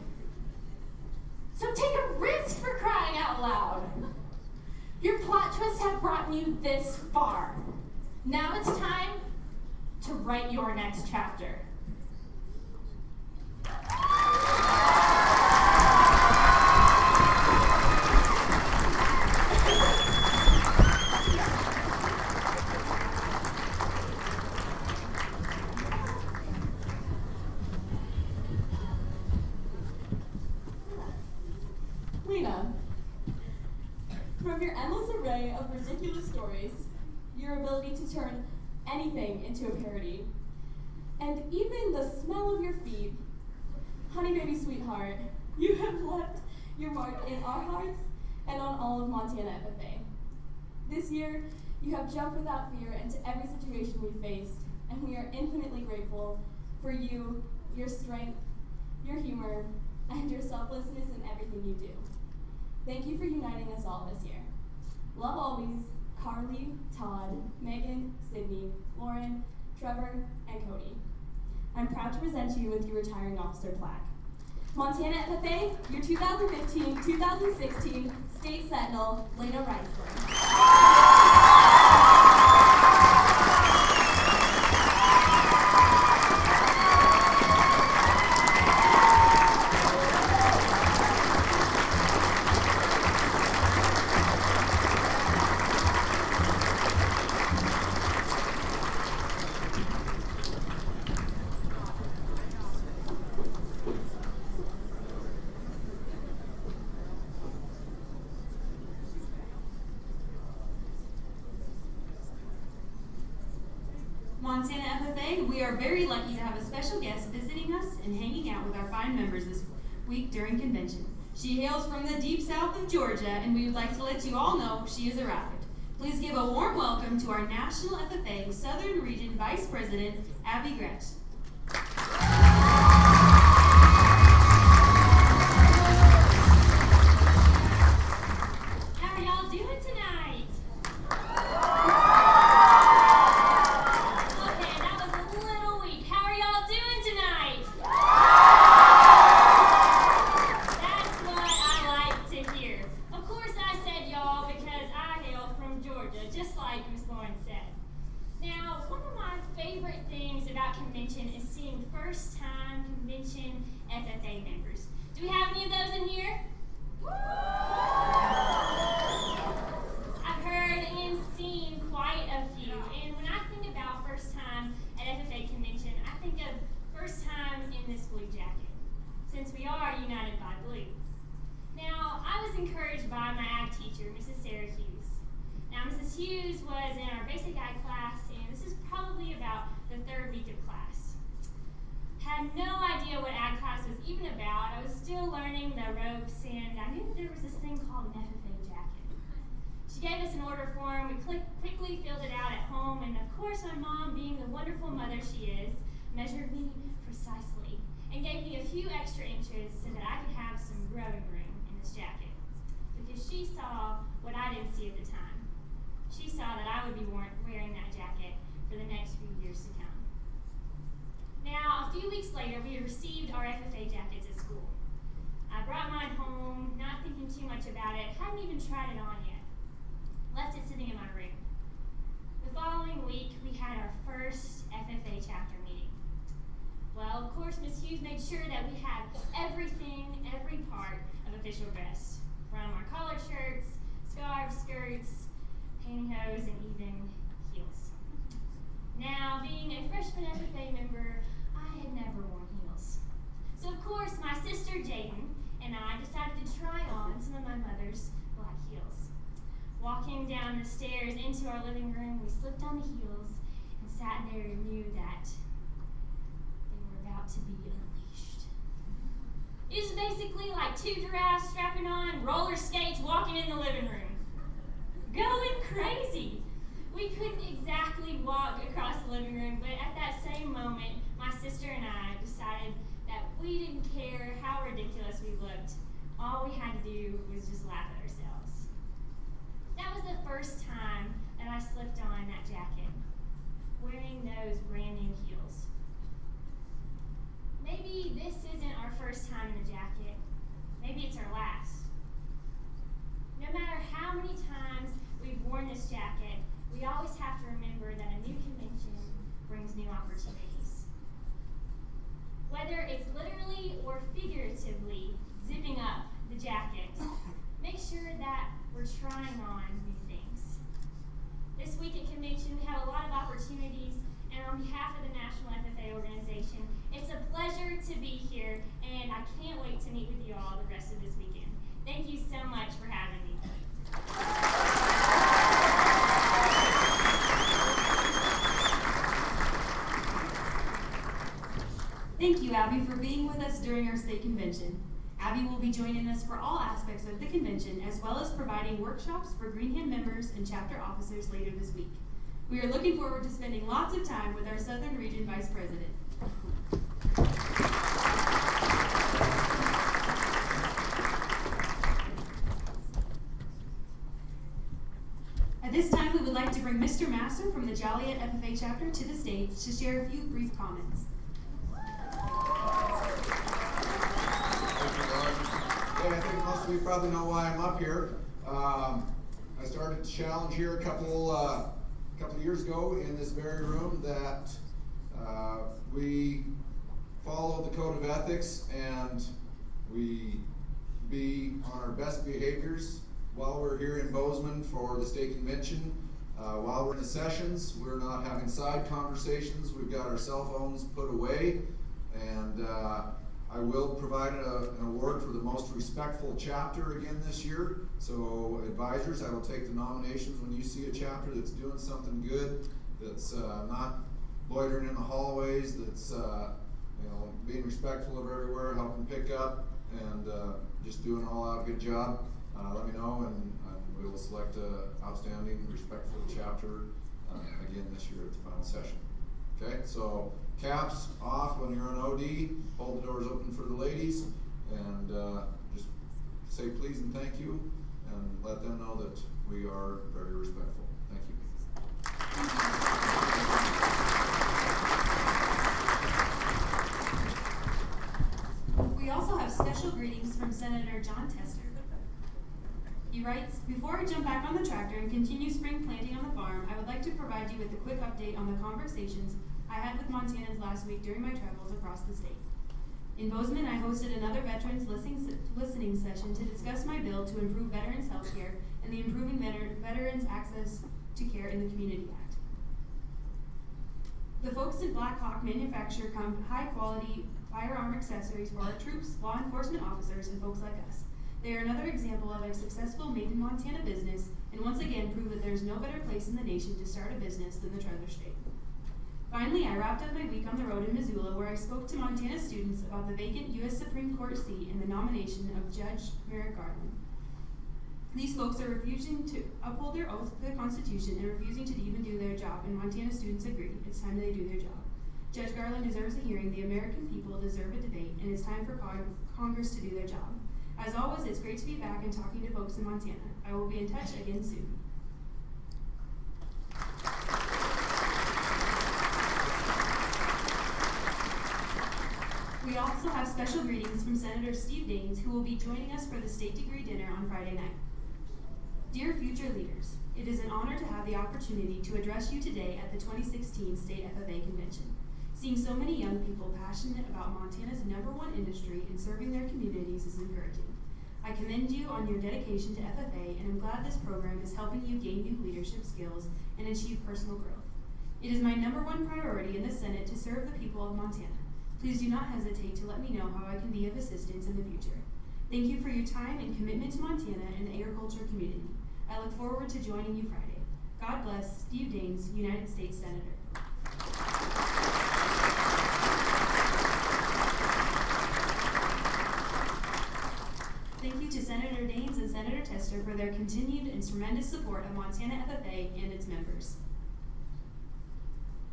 So take a risk, for crying out loud. Your plot twists have brought you this far. Now it's time to write your next chapter. Laina, from your endless array of ridiculous stories, your ability to turn anything into a parody, and even the smell of your feet, honey baby sweetheart, you have left your mark in our hearts and on all of Montana FFA. This year, you have jumped without fear into every situation we faced, and we are infinitely grateful for you, your strength, your humor, and your selflessness in everything you do. Thank you for uniting us all this year. Love always, Carly, Todd, Megan, Sidney, Lauren, Trevor, and Cody. I'm proud to present you with your retiring officer plaque. Montana FFA, your 2015-2016 State Sentinel, Laina Raisler. Montana FFA, we are very lucky to have a special guest visiting us and hanging out with our fine members this week during convention. She hails from the deep south of Georgia, and we would like to let you all know she has arrived. Please give a warm welcome to our National FFA Southern Region Vice President, Abby Gretsch. How are y'all doing tonight? Okay, that was a little weak. How are y'all doing tonight? about convention is seeing first-time convention FFA members. Do we have any of those in here? I've heard and seen quite a few, and when I think about first time at FFA convention, I think of first times in this blue jacket, since we are united by blue. Now, I was encouraged by my ag teacher, Mrs. Sarah Hughes. Now, Mrs. Hughes was in our basic ag class, and this is probably about the third week of class. Had no idea what ag class was even about. I was still learning the ropes, and I knew that there was this thing called an FFA jacket. She gave us an order form. We quickly filled it out at home, and of course my mom, being the wonderful mother she is, measured me precisely and gave me a few extra inches so that I could have some growing room in this jacket, because she saw what I didn't see at the time. She saw that I would be wearing that jacket for the next few years to come. Now, a few weeks later, we received our FFA jackets at school. I brought mine home, not thinking too much about it, hadn't even tried it on yet. Left it sitting in my room. The following week, we had our first FFA chapter meeting. Well, of course, Ms. Hughes made sure that we had everything, every part of official dress, from our collared shirts, scarves, skirts, pantyhose, and even heels. Now, being a freshman FFA member, I had never worn heels. So, of course, my sister Jaden and I decided to try on some of my mother's black heels. Walking down the stairs into our living room, we slipped on the heels and sat there and knew that they were about to be unleashed. It was basically like two giraffes strapping on roller skates walking in the living room. Going crazy! We couldn't exactly walk across the living room, but at that same moment, my sister and I decided that we didn't care how ridiculous we looked. All we had to do was just laugh at ourselves. That was the first time that I slipped on that jacket, wearing those brand new heels. Maybe this isn't our first time in the jacket. Maybe it's our last. No matter how many times we've worn this jacket, we always have to remember that a new convention brings new opportunities. Whether it's literally or figuratively zipping up the jacket, make sure that we're trying on new things. This week at convention, we have a lot of opportunities, and on behalf of the National FFA organization, it's a pleasure to be here, and I can't wait to meet with you all the rest of this weekend. Thank you so much for having me. Thank you, Abby, for being with us during our state convention. Abby will be joining us for all aspects of the convention, as well as providing workshops for Greenhand members and chapter officers later this week. We are looking forward to spending lots of time with our Southern Region Vice President. At this time, we would like to bring Mr. Masser from the Joliet FFA chapter to the stage to share a few brief comments. I think most of you probably know why I'm up here. I started the challenge here a couple years ago in this very room that we follow the code of ethics and we be on our best behaviors while we're here in Bozeman for the state convention. While we're in the sessions, we're not having side conversations. We've got our cell phones put away, and I will provide an award for the most respectful chapter again this year. So advisors, I will take the nominations when you see a chapter that's doing something good, that's not loitering in the hallways, that's being respectful of everywhere, helping pick up, and just doing an all-out good job. Let me know, and we will select an outstanding, respectful chapter again this year at the final session. Okay, so caps off when you're on OD, hold the doors open for the ladies, and just say please and thank you, and let them know that we are very respectful. Thank you. We also have special greetings from Senator John Tester. He writes, "Before I jump back on the tractor and continue spring planting on the farm, I would like to provide you with a quick update on the conversations I had with Montanans last week during my travels across the state. In Bozeman, I hosted another veterans listening session to discuss my bill to improve veterans' health care and the Improving Veterans Access to Care in the Community Act. The folks at Black Hawk manufacture high-quality firearm accessories for our troops, law enforcement officers, and folks like us. They are another example of a successful made in Montana business, and once again prove that there is no better place in the nation to start a business than the Treasure State. Finally, I wrapped up my week on the road in Missoula, where I spoke to Montana students about the vacant U.S. Supreme Court seat and the nomination of Judge Merrick Garland. These folks are refusing to uphold their oath to the Constitution and refusing to even do their job, and Montana students agree. It's time they do their job. Judge Garland deserves a hearing, the American people deserve a debate, and it's time for Congress to do their job. As always, it's great to be back and talking to folks in Montana. I will be in touch again soon. We also have special greetings from Senator Steve Daines, who will be joining us for the State Degree Dinner on Friday night. Dear future leaders, it is an honor to have the opportunity to address you today at the 2016 State FFA Convention. Seeing so many young people passionate about Montana's #1 industry and serving their communities is encouraging. I commend you on your dedication to FFA, and I'm glad this program is helping you gain new leadership skills and achieve personal growth. It is my #1 priority in the Senate to serve the people of Montana. Please do not hesitate to let me know how I can be of assistance in the future. Thank you for your time and commitment to Montana and the agriculture community. I look forward to joining you Friday. God bless, Steve Daines, United States Senator. Thank you to Senator Daines and Senator Tester for their continued and tremendous support of Montana FFA and its members.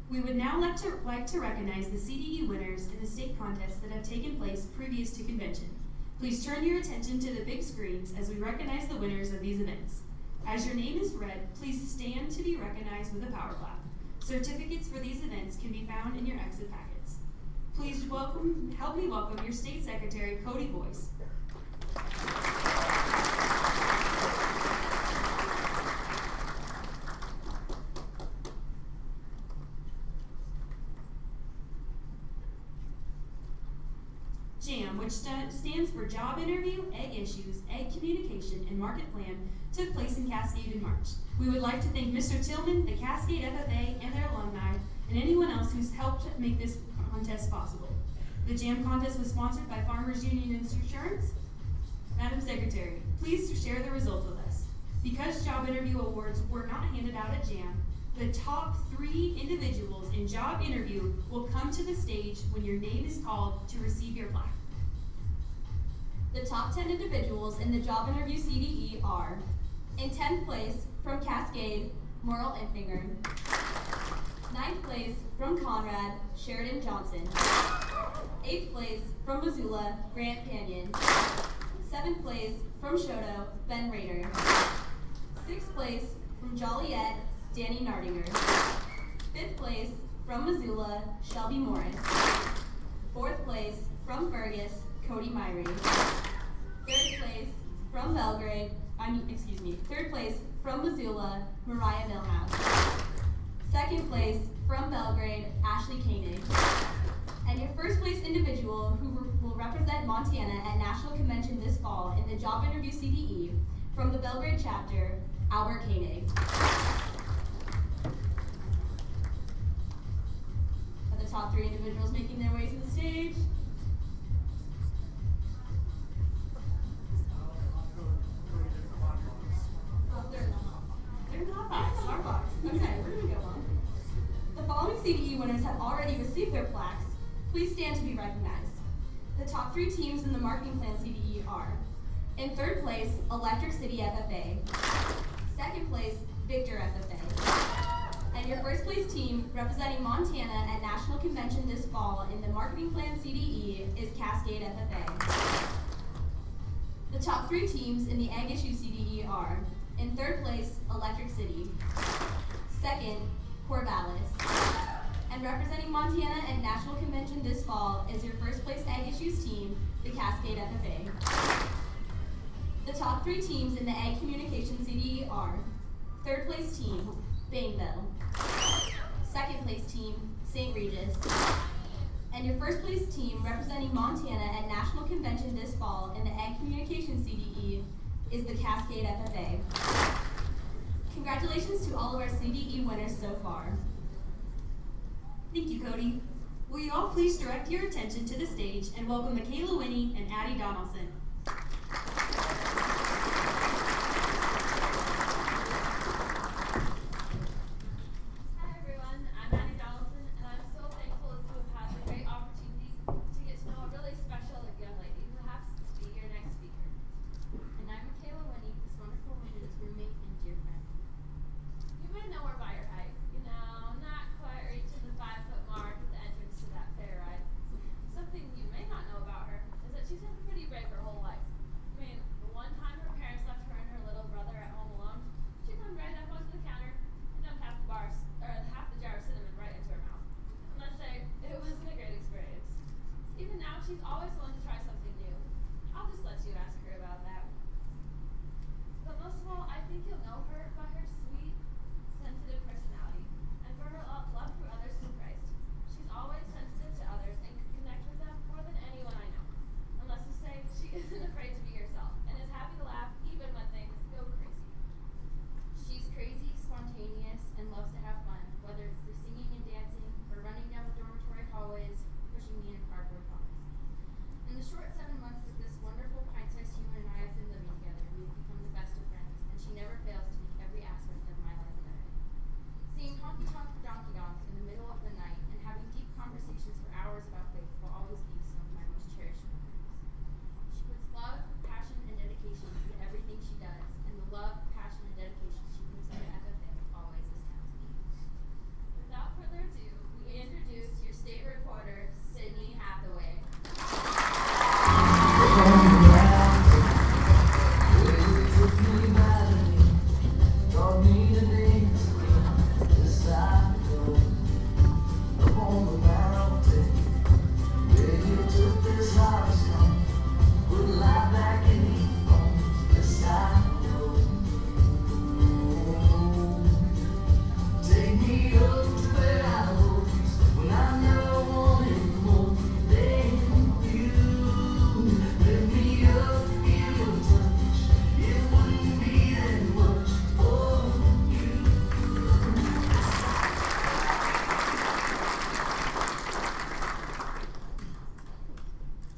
We would now like to recognize the CDE winners in the state contests that have taken place previous to convention. Please turn your attention to the big screens as we recognize the winners of these events. As your name is read, please stand to be recognized with a power clap. Certificates for these events can be found in your exit packets. Please help me welcome your State Secretary, Cody Boyce. JAM, which stands for Job Interview, Egg Issues, Egg Communication, and Market Plan, took place in Cascade in March. We would like to thank Mr. Tillman, the Cascade FFA, and their alumni, and anyone else who's helped make this contest possible. The JAM contest was sponsored by Farmers Union Insurance. Madam Secretary, please share the results with us. Because job interview awards were not handed out at JAM, the top 3 individuals in job interview will come to the stage when your name is called to receive your plaque. The top 10 individuals in the job interview CDE are: in 10th place from Cascade, Merle Enfinger; 9th place from Conrad, Sheridan Johnson; 8th place from Missoula, Grant Canyon; 7th place from Shoto, Ben Rader; 6th place from Joliet, Danny Nardinger; 5th place from Missoula, Shelby Morris; 4th place from Fergus, Cody Myrie; 3rd place from third place from Missoula, Mariah Milhouse; 2nd place from Belgrade, Ashley Koenig; and your first place individual who will represent Montana at National Convention this fall in the job interview CDE from the Belgrade chapter, Albert Koenig. Are the top 3 individuals making their way to the stage? They're not box, our box. Okay, we're gonna go on. The following CDE winners have already received their plaques. Please stand to be recognized. The top 3 teams in the marketing plan CDE are: in 3rd place, Electric City FFA; 2nd place, Victor FFA; and your 1st place team representing Montana at National Convention this fall in the marketing plan CDE is Cascade FFA. The top 3 teams in the Egg Issue CDE are: in 3rd place, Electric City; 2nd, Corvallis; and representing Montana at National Convention this fall is your 1st place Egg Issues team, the Cascade FFA. The top 3 teams in the Egg Communication CDE are: 3rd place team, Bainville; 2nd place team, St. Regis. And your first place team representing Montana at National Convention this fall in the Ag Communication CDE is the Cascade FFA. Congratulations to all of our CDE winners so far. Thank you, Cody. Will you all please direct your attention to the stage and welcome Michaela Winnie and Addie Donaldson. Hi everyone, I'm Addie Donaldson, and I'm so thankful to have had the great opportunity to get to know a really special young lady who happens to be your next speaker. And I'm Michaela Winnie, this wonderful woman's roommate and dear friend. You may know her by her height, not quite reaching the 5-foot mark at the entrance to that fair ride. Something you may not know about her is that she's been pretty brave her whole life. I mean, the one time her parents left her and her little brother at home alone, she climbed right up onto the counter and dumped half the jar of cinnamon right into her mouth. And let's say it wasn't a great experience. Even now, she's always willing to try something new. I'll just let you ask her about that. But most of all, I think you'll know her by her sweet, sensitive personality, and for her love for others through Christ. She's always sensitive to others and can connect with them more than anyone I know. And let's just say she isn't afraid to be herself and is happy to laugh even when things go crazy. She's crazy, spontaneous, and loves to have fun, whether it's through singing and dancing or running down the dormitory hallways, pushing me in a cardboard box. In the short 7 months that this wonderful pint-sized human and I have been living together, we've become the best of friends, and she never fails to make every aspect of my life better. Singing honky tonk for donkey donk in the middle of the night and having deep conversations for hours about faith will always be some of my most cherished memories. She puts love, passion, and dedication into everything she does, and the love, passion, and dedication she puts into FFA always astounds me. Without further ado, we introduce your state reporter, Sidney Hathaway.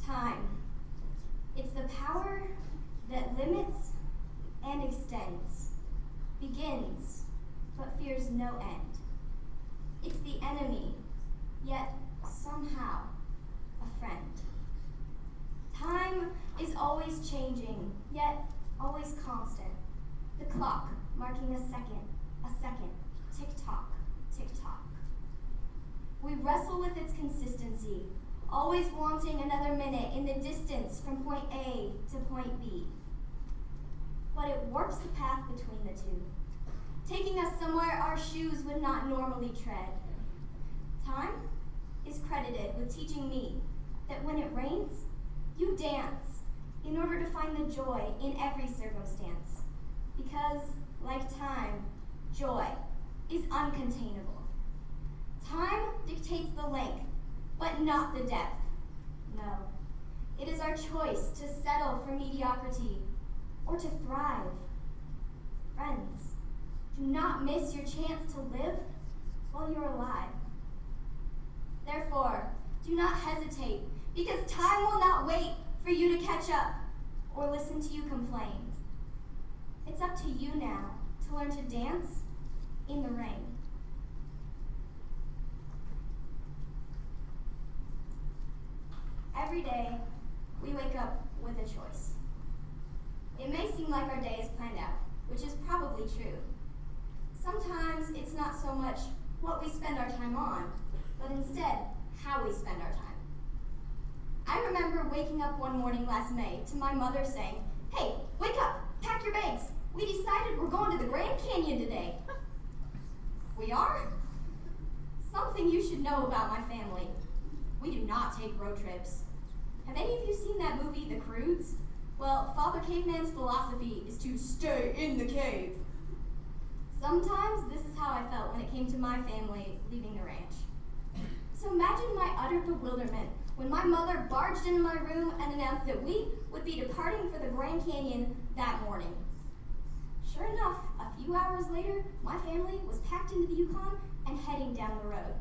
Time. It's the power that limits and extends, begins, but fears no end. It's the enemy, yet somehow a friend. Time is always changing, yet always constant. The clock marking a second, tick-tock, tick-tock. We wrestle with its consistency, always wanting another minute in the distance from point A to point B. But it warps the path between the two, taking us somewhere our shoes would not normally tread. Time is credited with teaching me that when it rains, you dance in order to find the joy in every circumstance. Because, like time, joy is uncontainable. Time dictates the length, but not the depth. No, it is our choice to settle for mediocrity or to thrive. Friends, do not miss your chance to live while you're alive. Therefore, do not hesitate, because time will not wait for you to catch up or listen to you complain. It's up to you now to learn to dance in the rain. Every day, we wake up with a choice. It may seem like our day is planned out, which is probably true. Sometimes it's not so much what we spend our time on, but instead, how we spend our time. I remember waking up one morning last May to my mother saying, "Hey, wake up, pack your bags. We decided we're going to the Grand Canyon today." We are? Something you should know about my family. We do not take road trips. Have any of you seen that movie, The Croods? Well, Father Caveman's philosophy is to stay in the cave. Sometimes this is how I felt when it came to my family leaving the ranch. So imagine my utter bewilderment when my mother barged into my room and announced that we would be departing for the Grand Canyon that morning. Sure enough, a few hours later, my family was packed into the Yukon and heading down the road.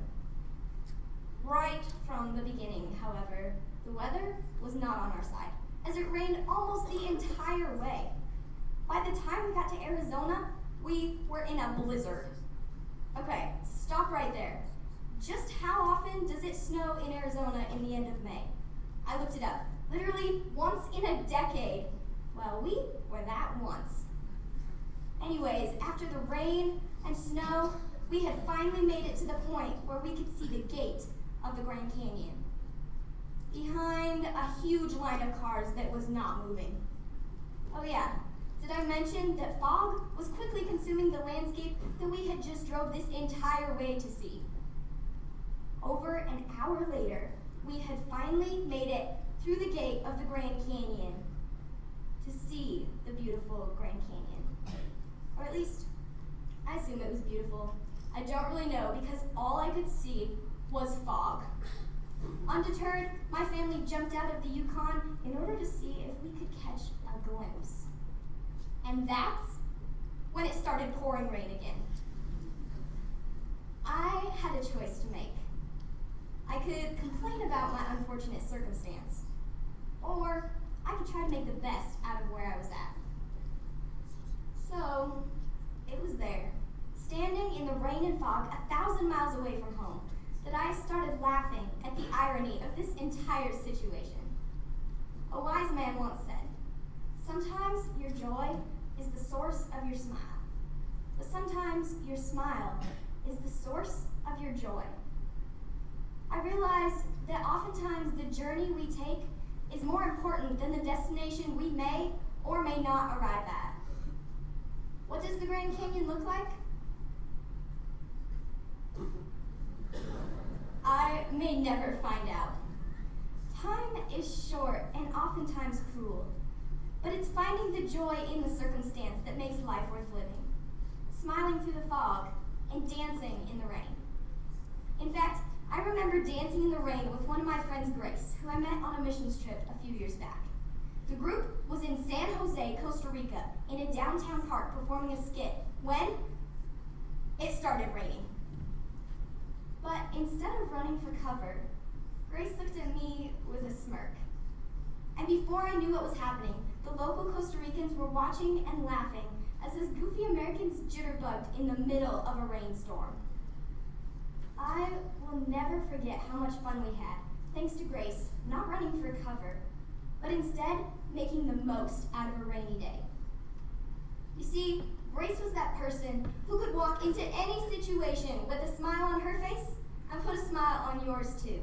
Right from the beginning, however, the weather was not on our side, as it rained almost the entire way. By the time we got to Arizona, we were in a blizzard. Okay, stop right there. Just how often does it snow in Arizona in the end of May? I looked it up. Literally once in a decade. Well, we were that once. Anyways, after the rain and snow, we had finally made it to the point where we could see the gate of the Grand Canyon, behind a huge line of cars that was not moving. Oh yeah, did I mention that fog was quickly consuming the landscape that we had just drove this entire way to see? Over an hour later, we had finally made it through the gate of the Grand Canyon to see the beautiful Grand Canyon. Or at least, I assume it was beautiful. I don't really know because all I could see was fog. Undeterred, my family jumped out of the Yukon in order to see if we could catch a glimpse. And that's when it started pouring rain again. I had a choice to make. I could complain about my unfortunate circumstance, or I could try to make the best out of where I was at. So, it was there, standing in the rain and fog 1,000 miles away from home, that I started laughing at the irony of this entire situation. A wise man once said, "Sometimes your joy is the source of your smile, but sometimes your smile is the source of your joy." I realized that oftentimes the journey we take is more important than the destination we may or may not arrive at. What does the Grand Canyon look like? I may never find out. Time is short and oftentimes cruel, but it's finding the joy in the circumstance that makes life worth living, smiling through the fog and dancing in the rain. In fact, I remember dancing in the rain with one of my friends, Grace, who I met on a missions trip a few years back. The group was in San Jose, Costa Rica, in a downtown park performing a skit when it started raining. But instead of running for cover, Grace looked at me with a smirk. And before I knew what was happening, the local Costa Ricans were watching and laughing as us goofy Americans jitterbugged in the middle of a rainstorm. I will never forget how much fun we had, thanks to Grace not running for cover, but instead making the most out of a rainy day. You see, Grace was that person who could walk into any situation with a smile on her face and put a smile on yours too.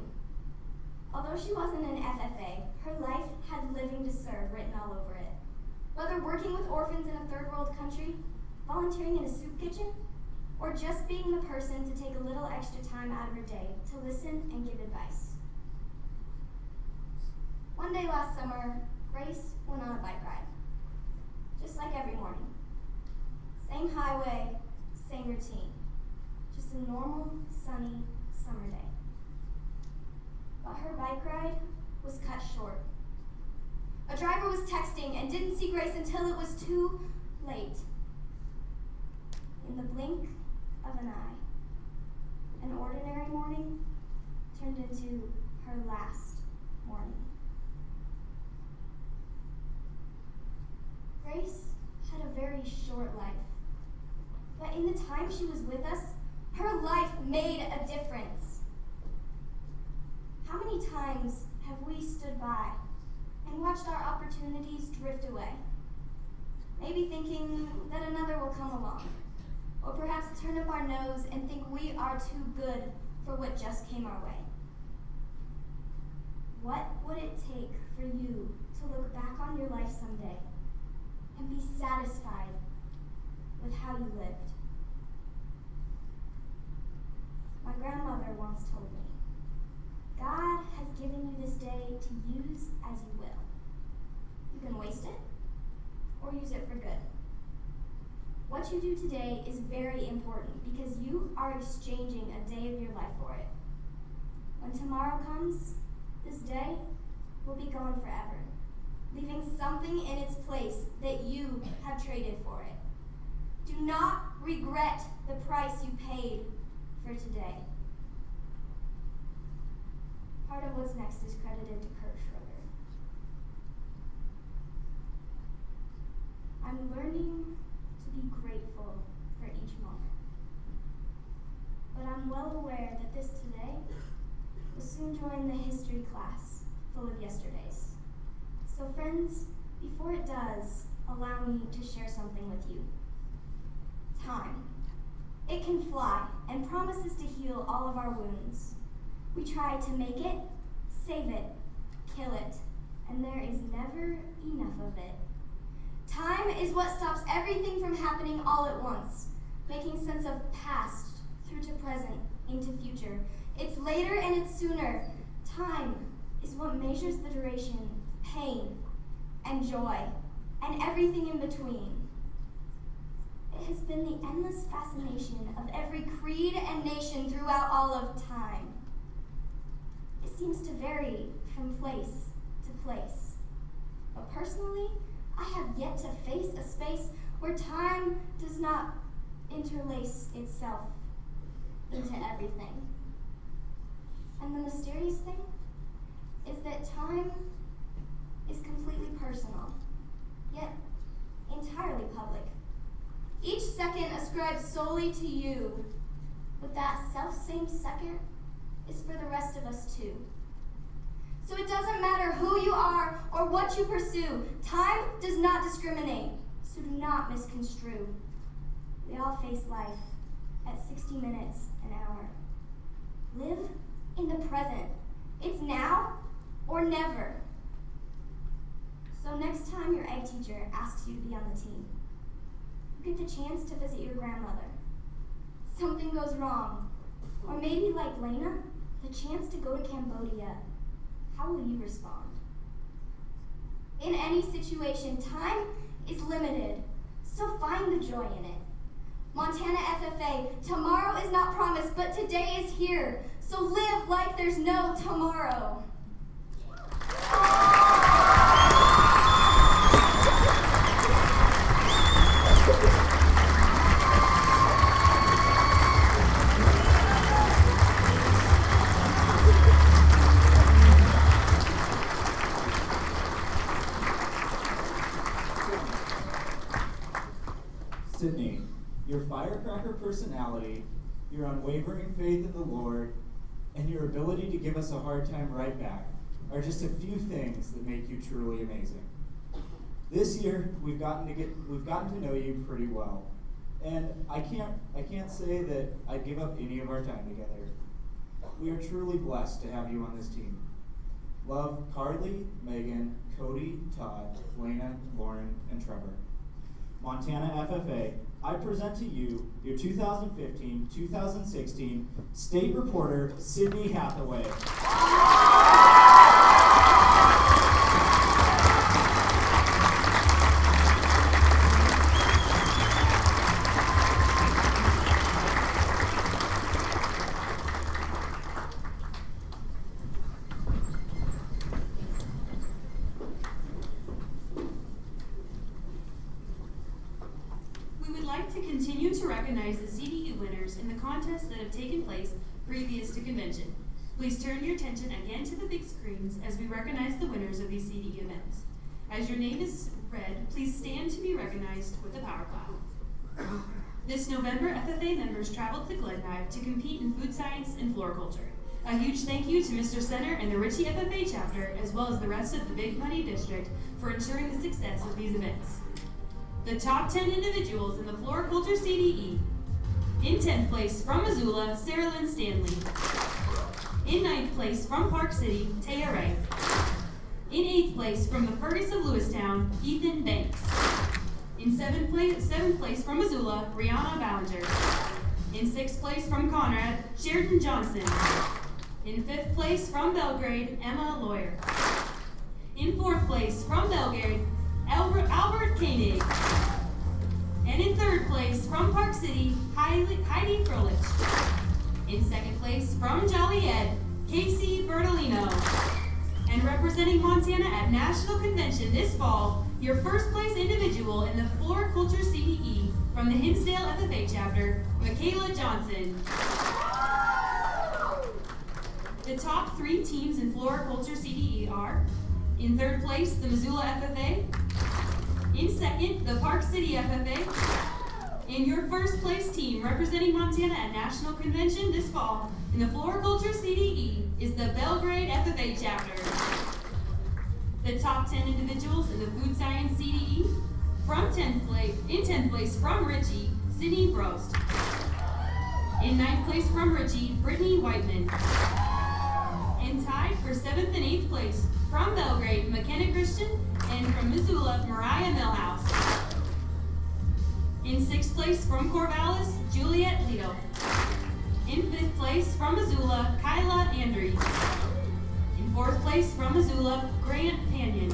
Although she wasn't an FFA, her life had living to serve written all over it. Whether working with orphans in a third world country, volunteering in a soup kitchen, or just being the person to take a little extra time out of her day to listen and give advice. One day last summer, Grace went on a bike ride, just like every morning. Same highway, same routine, just a normal, sunny summer day. But her bike ride was cut short. A driver was texting and didn't see Grace until it was too late. In the blink of an eye, an ordinary morning turned into her last morning. Grace had a very short life, but in the time she was with us, her life made a difference. How many times have we stood by and watched our opportunities drift away? Maybe thinking that another will come along, or perhaps turn up our nose and think we are too good for what just came our way. What would it take for you to look back on your life someday and be satisfied with how you lived? My grandmother once told me, God has given you this day to use as you will. You can waste it or use it for good. What you do today is very important because you are exchanging a day of your life for it. When tomorrow comes, this day will be gone forever, leaving something in its place that you have traded for it. Do not regret the price you paid for today. Part of what's next is credited to Kurt Schroeder. I'm learning to be grateful for each moment. But I'm well aware that this today will soon join the history class full of yesterdays. So friends, before it does, allow me to share something with you. Time. It can fly and promises to heal all of our wounds. We try to make it, save it, kill it, and there is never enough of it. Time is what stops everything from happening all at once, making sense of past through to present into future. It's later and it's sooner. Time is what measures the duration, pain, and joy, and everything in between. It has been the endless fascination of every creed and nation throughout all of time. It seems to vary from place to place. But personally, I have yet to face a space where time does not interlace itself into everything. And the mysterious thing is that time is completely personal, yet entirely public. Each second ascribed solely to you, but that self-same second is for the rest of us too. So it doesn't matter who you are or what you pursue, time does not discriminate, so do not misconstrue. We all face life at 60 minutes an hour. Live in the present. It's now or never. So next time your egg teacher asks you to be on the team, you get the chance to visit your grandmother. Something goes wrong, or maybe like Laina, the chance to go to Cambodia. How will you respond? In any situation, time is limited, so find the joy in it. Montana FFA, tomorrow is not promised, but today is here, so live like there's no tomorrow. Sidney, your firecracker personality, your unwavering faith in the Lord, and your ability to give us a hard time right back are just a few things that make you truly amazing. This year, we've gotten to know you pretty well, and I can't say that I'd give up any of our time together. We are truly blessed to have you on this team. Love, Carly, Megan, Cody, Todd, Laina, Lauren, and Trevor. Montana FFA, I present to you your 2015-2016 State Reporter, Sidney Hathaway. Recognize the CDU winners in the contests that have taken place previous to convention. Please turn your attention again to the big screens as we recognize the winners of these CDE events. As your name is read, please stand to be recognized with the power clap. This November, FFA members traveled to Glendive to compete in food science and floriculture. A huge thank you to Mr. Center and the Ritchie FFA chapter, as well as the rest of the Big Money District, for ensuring the success of these events. The top 10 individuals in the floriculture CDE. In 10th place from Missoula, Sarah Lynn Stanley. In 9th place from Park City, Taya Wright. In 8th place from the Fergus of Lewistown, Ethan Banks. In 7th place from Missoula, Brianna Ballinger. In 6th place from Conrad, Sheridan Johnson. In 5th place from Belgrade, Emma Lawyer. In 4th place from Belgrade, Albert Koenig. And in 3rd place from Park City, Heidi Froelich. In 2nd place from Joliet, Casey Bertolino. And representing Montana at National Convention this fall, your first place individual in the Floriculture CDE from the Hinsdale FFA chapter, Michaela Johnson. The top 3 teams in Floriculture CDE are, in third place, the Missoula FFA, in second, the Park City FFA, and your first place team representing Montana at National Convention this fall in the Floriculture CDE is the Belgrade FFA chapter. The top 10 individuals in the Food Science CDE, in 10th place from Ritchie, Sidney Brost. In 9th place from Ritchie, Brittany Whiteman. And tied for 7th and 8th place from Belgrade, McKenna Christian, and from Missoula, Mariah Millhouse. In 6th place from Corvallis, Juliet Lito. In 5th place from Missoula, Kyla Andrews. In 4th place from Missoula, Grant Panion.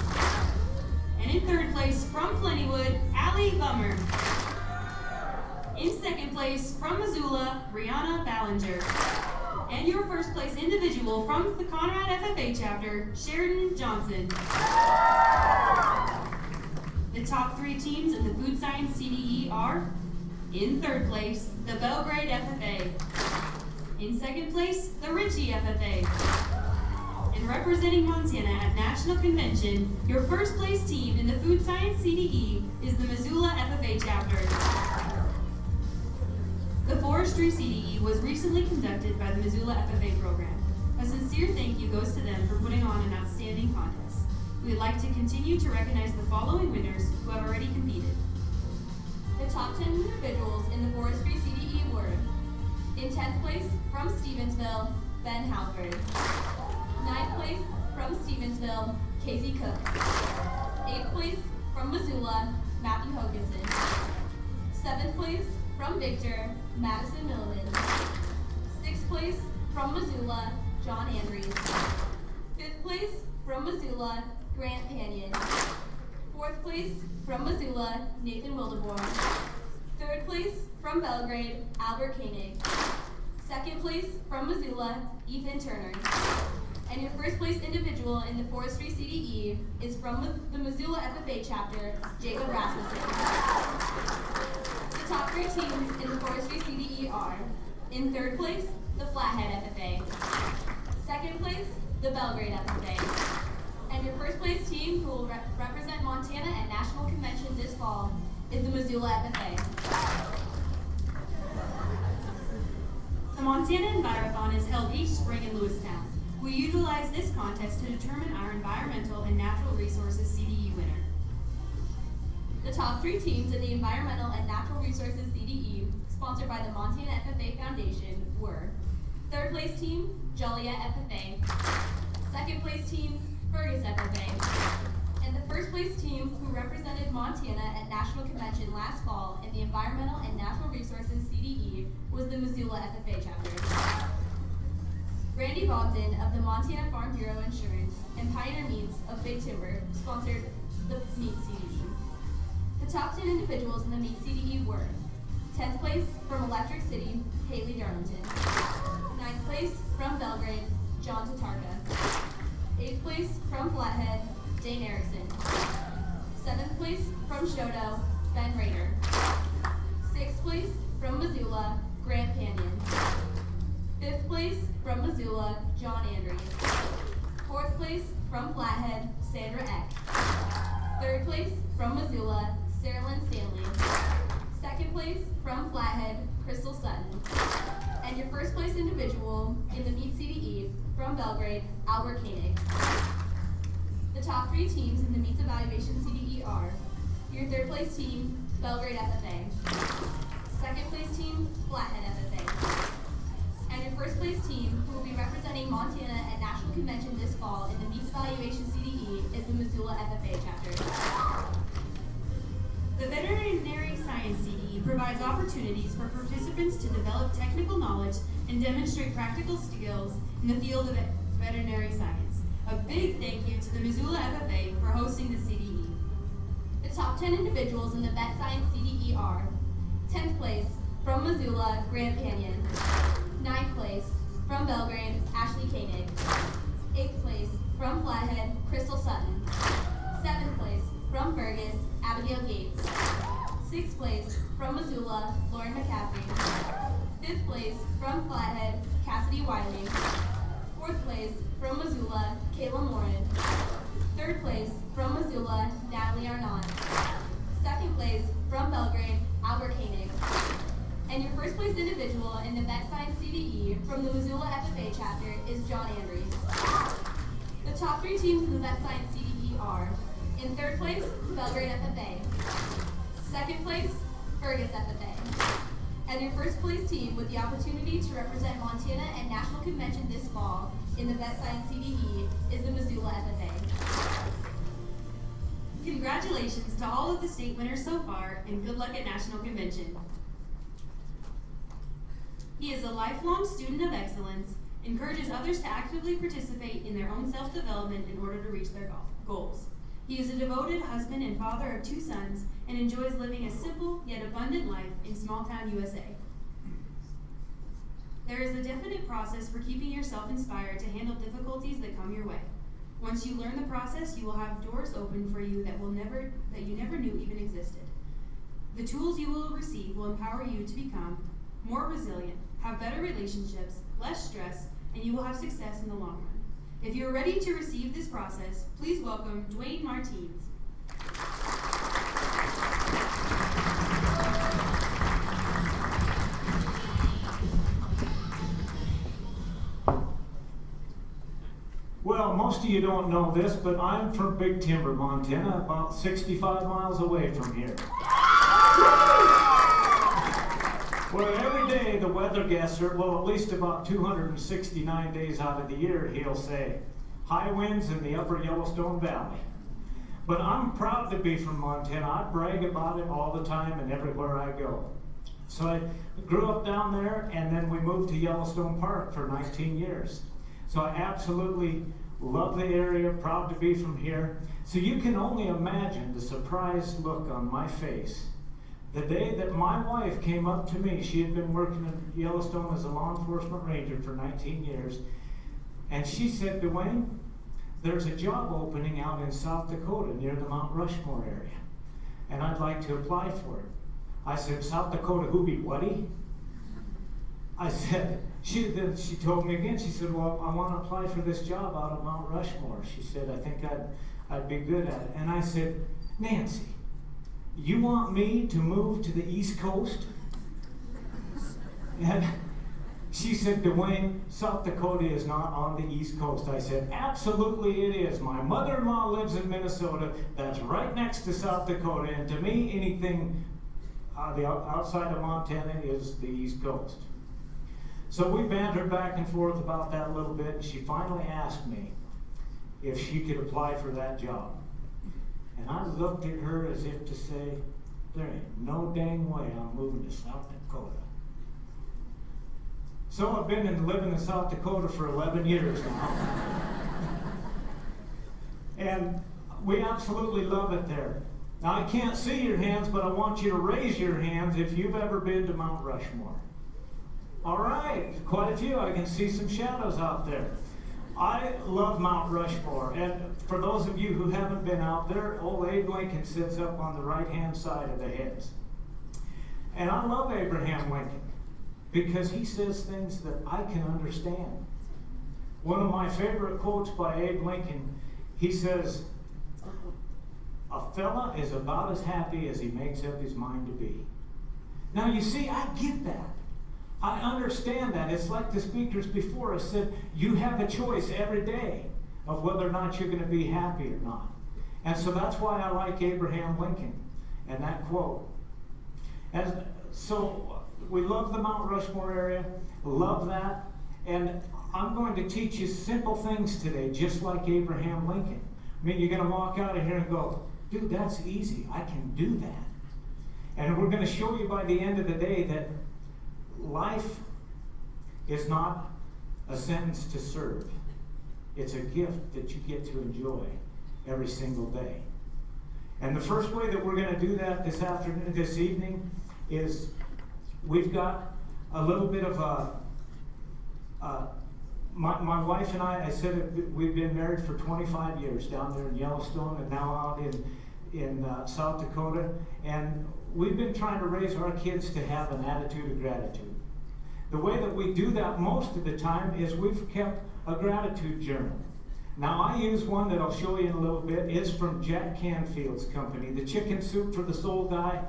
And in 3rd place from Plentywood, Allie Bummer. In 2nd place from Missoula, Brianna Ballinger. And your first place individual from the Conrad FFA chapter, Sheridan Johnson. The top 3 teams in the Food Science CDE are, in 3rd place, the Belgrade FFA. In 2nd place, the Ritchie FFA. And representing Montana at National Convention, your first place team in the Food Science CDE is the Missoula FFA chapter. The Forestry CDE was recently conducted by the Missoula FFA program. A sincere thank you goes to them for putting on an outstanding contest. We would like to continue to recognize the following winners who have already competed. The top 10 individuals in the Forestry CDE were, in 10th place from Stevensville, Ben Halford. 9th place from Stevensville, Casey Cook. 8th place from Missoula, Matthew Hoganson. 7th place from Victor, Madison Milliman. 6th place from Missoula, John Andrews. 5th place from Missoula, Grant Panion. 4th place from Missoula, Nathan Wildebourne. 3rd place from Belgrade, Albert Koenig. 2nd place from Missoula, Ethan Turner. And your first place individual in the Forestry CDE is from the Missoula FFA chapter, Jacob Rasmussen. The top 3 teams in the Forestry CDE are, in 3rd place, the Flathead FFA. 2nd place, the Belgrade FFA. And your first place team who will represent Montana at National Convention this fall is the Missoula FFA. The Montana Envirothon is held each spring in Lewistown. We utilize this contest to determine our environmental and natural resources CDE winner. The top 3 teams in the Environmental and Natural Resources CDE, sponsored by the Montana FFA Foundation, were 3rd place team, Joliet FFA, 2nd place team, Fergus FFA, and the 1st place team who represented Montana at National Convention last fall in the Environmental and Natural Resources CDE was the Missoula FFA chapter. Randy Bogdan of the Montana Farm Bureau Insurance and Pioneer Meats of Big Timber sponsored the Meat CDE. The top 10 individuals in the Meat CDE were 10th place from Electric City, Haley Darlington. 9th place from Belgrade, John Tatarka. 8th place from Flathead, Dane Erickson. 7th place from Shodo, Ben Rader. 6th place from Missoula, Grant Panion. 5th place from Missoula, John Andrews. 4th place from Flathead, Sandra Eck. 3rd place from Missoula, Sarah Lynn Stanley. 2nd place from Flathead, Crystal Sutton. And your first place individual in the Meat CDE from Belgrade, Albert Koenig. The top 3 teams in the Meats Evaluation CDE are your 3rd place team, Belgrade FFA. 2nd place team, Flathead FFA. And your first place team, who will be representing Montana at National Convention this fall in the Meats Evaluation CDE, is the Missoula FFA chapter. The Veterinary Science CDE provides opportunities for participants to develop technical knowledge and demonstrate practical skills in the field of veterinary science. A big thank you to the Missoula FFA for hosting the CDE. The top 10 individuals in the Vet Science CDE are 10th place from Missoula, Grand Canyon. 9th place from Belgrade, Ashley Koenig. 8th place, from Flathead, Crystal Sutton. 7th place, from Fergus, Abigail Gates. 6th place, from Missoula, Lauren McCaffrey. 5th place, from Flathead, Cassidy Wiley. 4th place, from Missoula, Kayla Morin. 3rd place, from Missoula, Natalie Arnott. 2nd place, from Belgrade, Albert Koenig. And your 1st place individual in the Vet Science CDE from the Missoula FFA chapter is John Andrews. The top 3 teams in the Vet Science CDE are, in 3rd place, Belgrade FFA. 2nd place, Fergus FFA. And your 1st place team with the opportunity to represent Montana at National Convention this fall in the Vet Science CDE is the Missoula FFA. Congratulations to all of the state winners so far, and good luck at National Convention. He is a lifelong student of excellence, encourages others to actively participate in their own self-development in order to reach their goals. He is a devoted husband and father of 2 sons, and enjoys living a simple yet abundant life in small-town USA. There is a definite process for keeping yourself inspired to handle difficulties that come your way. Once you learn the process, you will have doors open for you that you never knew even existed. The tools you will receive will empower you to become more resilient, have better relationships, less stress, and you will have success in the long run. If you are ready to receive this process, please welcome Duane Martinz. Well, most of you don't know this, but I'm from Big Timber, Montana, about 65 miles away from here. Well, every day the weather guesser, well, at least about 269 days out of the year, he'll say, high winds in the upper Yellowstone Valley. But I'm proud to be from Montana. I brag about it all the time and everywhere I go. So I grew up down there, and then we moved to Yellowstone Park for 19 years. So I absolutely love the area, proud to be from here. So you can only imagine the surprised look on my face the day that my wife came up to me. She had been working in Yellowstone as a law enforcement ranger for 19 years. And she said, Duane, there's a job opening out in South Dakota near the Mount Rushmore area, and I'd like to apply for it. I said, South Dakota, who be whatty? I said, then she told me again, she said, well, I want to apply for this job out of Mount Rushmore. She said, I think I'd be good at it. And I said, Nancy, you want me to move to the East Coast? And she said, Duane, South Dakota is not on the East Coast. I said, absolutely it is. My mother-in-law lives in Minnesota. That's right next to South Dakota. And to me, anything outside of Montana is the East Coast. So we bantered back and forth about that a little bit, and she finally asked me if she could apply for that job. And I looked at her as if to say, there ain't no dang way I'm moving to South Dakota. So I've been living in South Dakota for 11 years now. And we absolutely love it there. Now I can't see your hands, but I want you to raise your hands if you've ever been to Mount Rushmore. All right, quite a few. I can see some shadows out there. I love Mount Rushmore, and for those of you who haven't been out there, old Abe Lincoln sits up on the right-hand side of the heads. And I love Abraham Lincoln because he says things that I can understand. One of my favorite quotes by Abe Lincoln, he says, a fella is about as happy as he makes up his mind to be. Now you see, I get that. I understand that. It's like the speakers before us said, you have a choice every day of whether or not you're going to be happy or not. And so that's why I like Abraham Lincoln and that quote. And so we love the Mount Rushmore area, love that. And I'm going to teach you simple things today, just like Abraham Lincoln. I mean, you're going to walk out of here and go, dude, that's easy. I can do that. And we're going to show you by the end of the day that life is not a sentence to serve. It's a gift that you get to enjoy every single day. And the first way that we're going to do that this evening is we've got a little bit of a my wife and I said it, we've been married for 25 years down there in Yellowstone and now out in South Dakota. And we've been trying to raise our kids to have an attitude of gratitude. The way that we do that most of the time is we've kept a gratitude journal. Now I use one that I'll show you in a little bit. It's from Jack Canfield's company, the Chicken Soup for the Soul guy.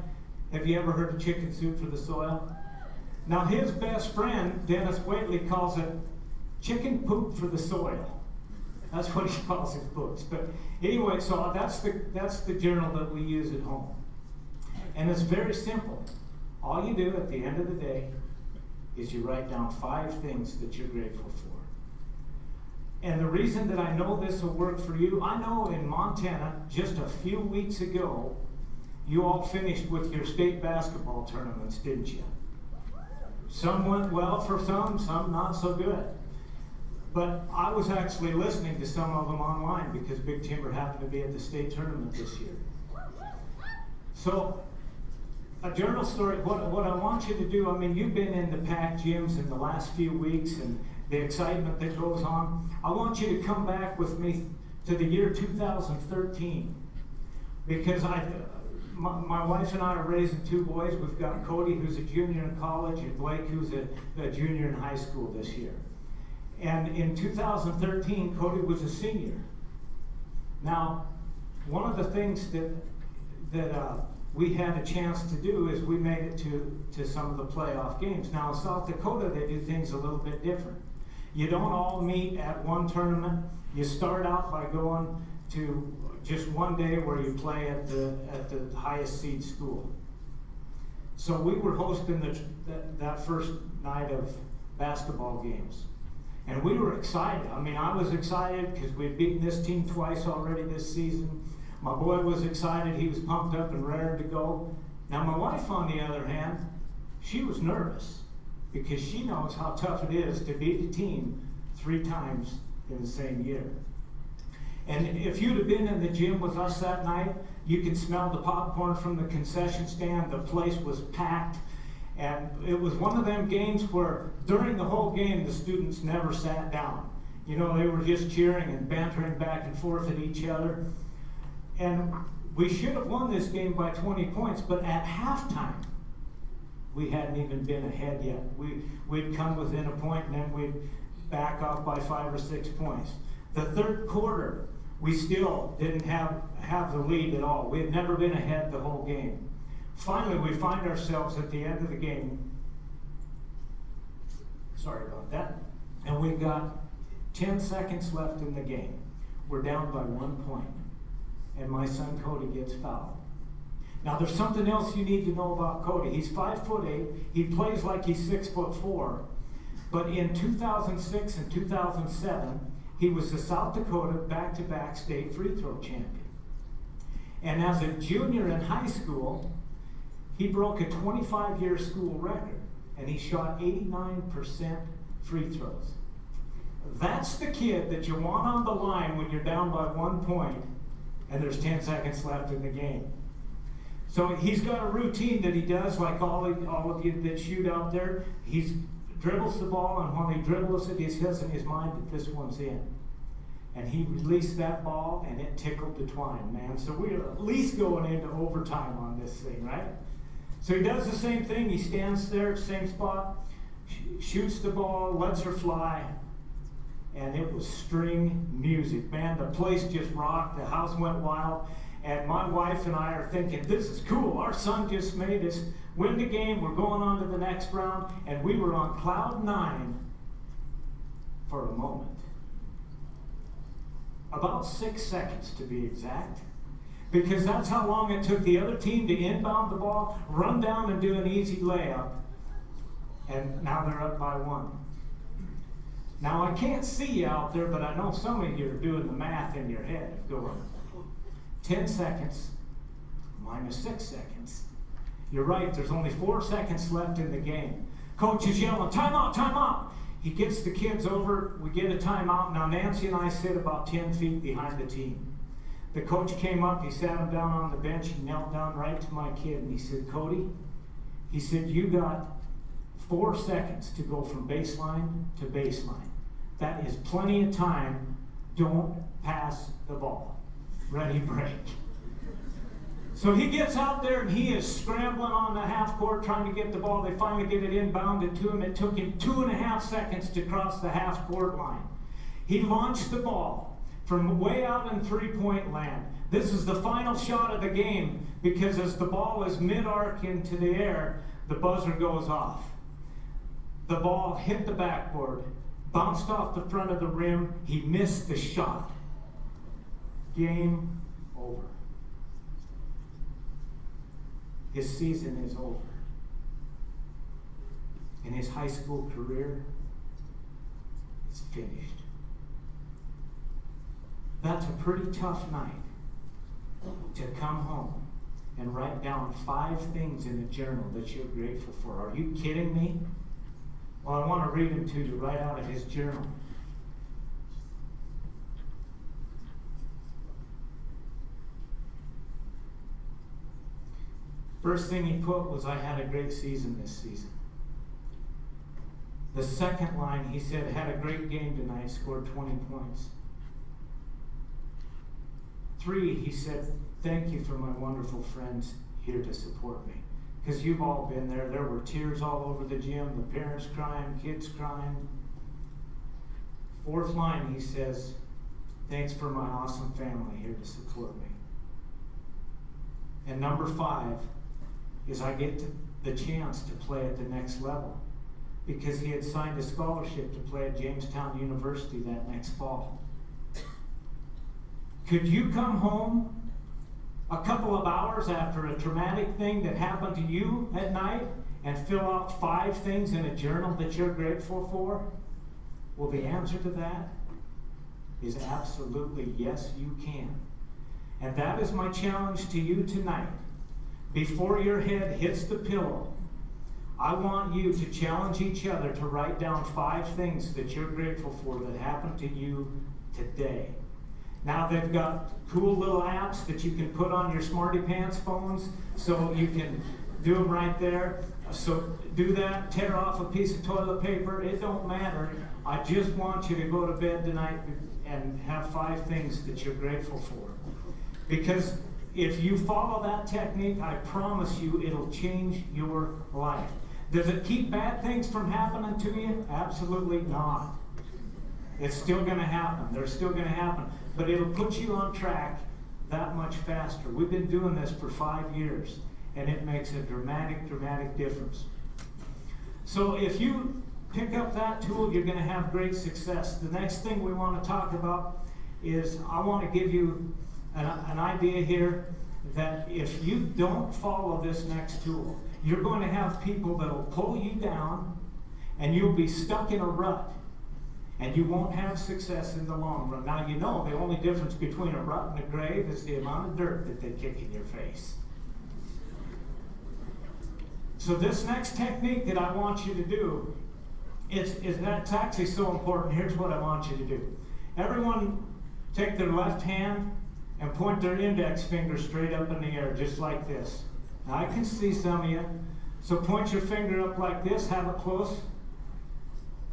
Have you ever heard of Chicken Soup for the Soul? Now his best friend, Dennis Waitley, calls it Chicken Poop for the Soil. That's what he calls his books. But anyway, so that's the journal that we use at home. And it's very simple. All you do at the end of the day is you write down 5 things that you're grateful for. And the reason that I know this will work for you, I know in Montana, just a few weeks ago, you all finished with your state basketball tournaments, didn't you? Some went well for some not so good. But I was actually listening to some of them online because Big Timber happened to be at the state tournament this year. So, a journal story, what I want you to do, I mean, you've been in the packed gyms in the last few weeks and the excitement that goes on. I want you to come back with me to the year 2013 because my wife and I are raising 2 boys. We've got Cody, who's a junior in college, and Blake, who's a junior in high school this year. And in 2013, Cody was a senior. Now, one of the things that we had a chance to do is we made it to some of the playoff games. Now in South Dakota, they do things a little bit different. You don't all meet at one tournament. You start out by going to just one day where you play at the highest seed school. So we were hosting that first night of basketball games. And we were excited. I mean, I was excited because we'd beaten this team twice already this season. My boy was excited. He was pumped up and raring to go. Now, my wife, on the other hand, she was nervous because she knows how tough it is to beat a team 3 times in the same year. And if you'd have been in the gym with us that night, you could smell the popcorn from the concession stand. The place was packed. And it was one of them games where during the whole game, the students never sat down. You know, they were just cheering and bantering back and forth at each other. And we should have won this game by 20 points, but at halftime, we hadn't even been ahead yet. We'd come within a point and then we'd back off by 5 or 6 points. The third quarter, we still didn't have the lead at all. We had never been ahead the whole game. Finally, we find ourselves at the end of the game. Sorry about that. And we've got 10 seconds left in the game. We're down by 1 point. And my son Cody gets fouled. Now there's something else you need to know about Cody. He's 5'8". He plays like he's 6'4". But in 2006 and 2007, he was the South Dakota back-to-back state free throw champion. And as a junior in high school, he broke a 25-year school record, and he shot 89% free throws. That's the kid that you want on the line when you're down by 1 point, and there's 10 seconds left in the game. So he's got a routine that he does, like all of you that shoot out there. He dribbles the ball, and when he dribbles it, he says in his mind that this one's in. And he released that ball, and it tickled the twine, man. So we're at least going into overtime on this thing, right? So he does the same thing. He stands there, same spot, shoots the ball, lets her fly, and it was string music. Man, the place just rocked. The house went wild. And my wife and I are thinking, this is cool. Our son just made us win the game. We're going on to the next round. And we were on cloud 9 for a moment. About 6 seconds to be exact. Because that's how long it took the other team to inbound the ball, run down and do an easy layup. And now they're up by 1. Now I can't see you out there, but I know some of you are doing the math in your head. Going 10 seconds minus 6 seconds. You're right, there's only 4 seconds left in the game. Coach is yelling, timeout, timeout. He gets the kids over, we get a timeout. Now Nancy and I sit about 10 feet behind the team. The coach came up, he sat him down on the bench, he knelt down right to my kid, and he said, Cody, he said, you got 4 seconds to go from baseline to baseline. That is plenty of time. Don't pass the ball. Ready, break. So he gets out there and he is scrambling on the half court trying to get the ball. They finally get it inbounded to him. It took him 2.5 seconds to cross the half court line. He launched the ball from way out in three-point land. This is the final shot of the game because as the ball is mid-arc into the air, the buzzer goes off. The ball hit the backboard, bounced off the front of the rim. He missed the shot. Game over. His season is over. And his high school career is finished. That's a pretty tough night to come home and write down 5 things in a journal that you're grateful for. Are you kidding me? Well, I want to read them to you right out of his journal. First thing he put was, I had a great season this season. The second line, he said, had a great game tonight, scored 20 points. 3, he said, thank you for my wonderful friends here to support me. Because you've all been there. There were tears all over the gym, the parents crying, kids crying. 4th line, he says, thanks for my awesome family here to support me. And number 5 is I get the chance to play at the next level because he had signed a scholarship to play at Jamestown University that next fall. Could you come home a couple of hours after a traumatic thing that happened to you at night and fill out 5 things in a journal that you're grateful for? Well, the answer to that is absolutely yes, you can. And that is my challenge to you tonight. Before your head hits the pillow, I want you to challenge each other to write down 5 things that you're grateful for that happened to you today. Now they've got cool little apps that you can put on your Smarty Pants phones so you can do them right there. So do that, tear off a piece of toilet paper, it don't matter. I just want you to go to bed tonight and have 5 things that you're grateful for. Because if you follow that technique, I promise you it'll change your life. Does it keep bad things from happening to you? Absolutely not. It's still going to happen. They're still going to happen. But it'll put you on track that much faster. We've been doing this for 5 years, and it makes a dramatic, dramatic difference. So if you pick up that tool, you're going to have great success. The next thing we want to talk about is I want to give you an idea here that if you don't follow this next tool, you're going to have people that will pull you down, and you'll be stuck in a rut. And you won't have success in the long run. Now, you know the only difference between a rut and a grave is the amount of dirt that they kick in your face. So this next technique that I want you to do, that's actually so important. Here's what I want you to do. Everyone take their left hand and point their index finger straight up in the air, just like this. Now, I can see some of you. So point your finger up like this, have it close.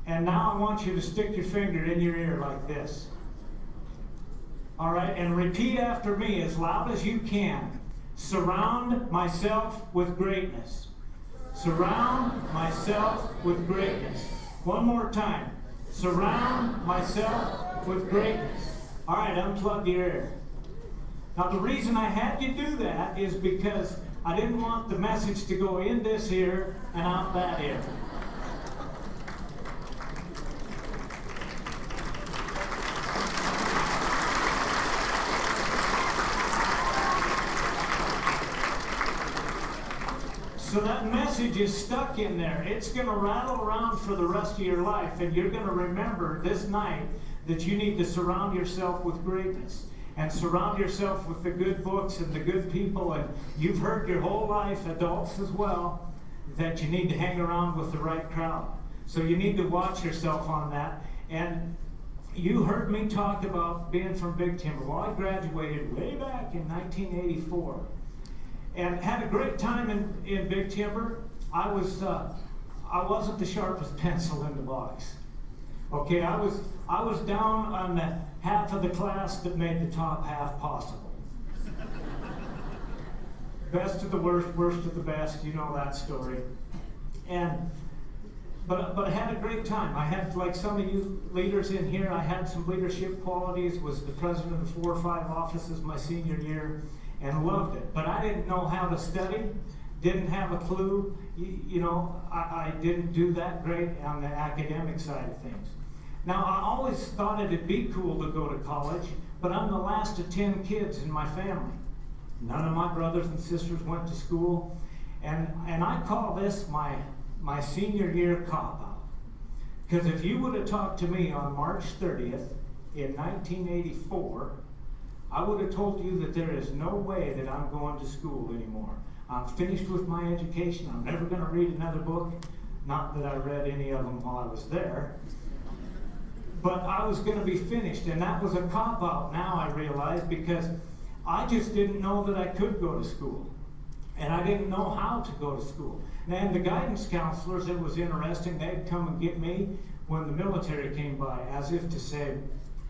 And now I want you to stick your finger in your ear like this. All right, and repeat after me as loud as you can. Surround myself with greatness. Surround myself with greatness. One more time. Surround myself with greatness. All right, unplug your ear. Now the reason I had you do that is because I didn't want the message to go in this ear and out that ear. So that message is stuck in there. It's going to rattle around for the rest of your life, and you're going to remember this night that you need to surround yourself with greatness and surround yourself with the good books and the good people. And you've heard your whole life, adults as well, that you need to hang around with the right crowd. So you need to watch yourself on that. And you heard me talk about being from Big Timber. Well, I graduated way back in 1984. And had a great time in Big Timber. I wasn't the sharpest pencil in the box. Okay, I was down on the half of the class that made the top half possible. Best of the worst, worst of the best, you know that story. But I had a great time. I had, like some of you leaders in here, I had some leadership qualities, was the president of 4 or 5 offices my senior year, and loved it. But I didn't know how to study, didn't have a clue. I didn't do that great on the academic side of things. Now, I always thought it'd be cool to go to college, but I'm the last of 10 kids in my family. None of my brothers and sisters went to school, and I call this my senior year cop-out. Because if you would have talked to me on March 30th in 1984, I would have told you that there is no way that I'm going to school anymore. I'm finished with my education. I'm never going to read another book. Not that I read any of them while I was there. But I was going to be finished, and that was a cop-out now, I realize, because I just didn't know that I could go to school. And I didn't know how to go to school. And the guidance counselors, it was interesting, they'd come and get me when the military came by, as if to say,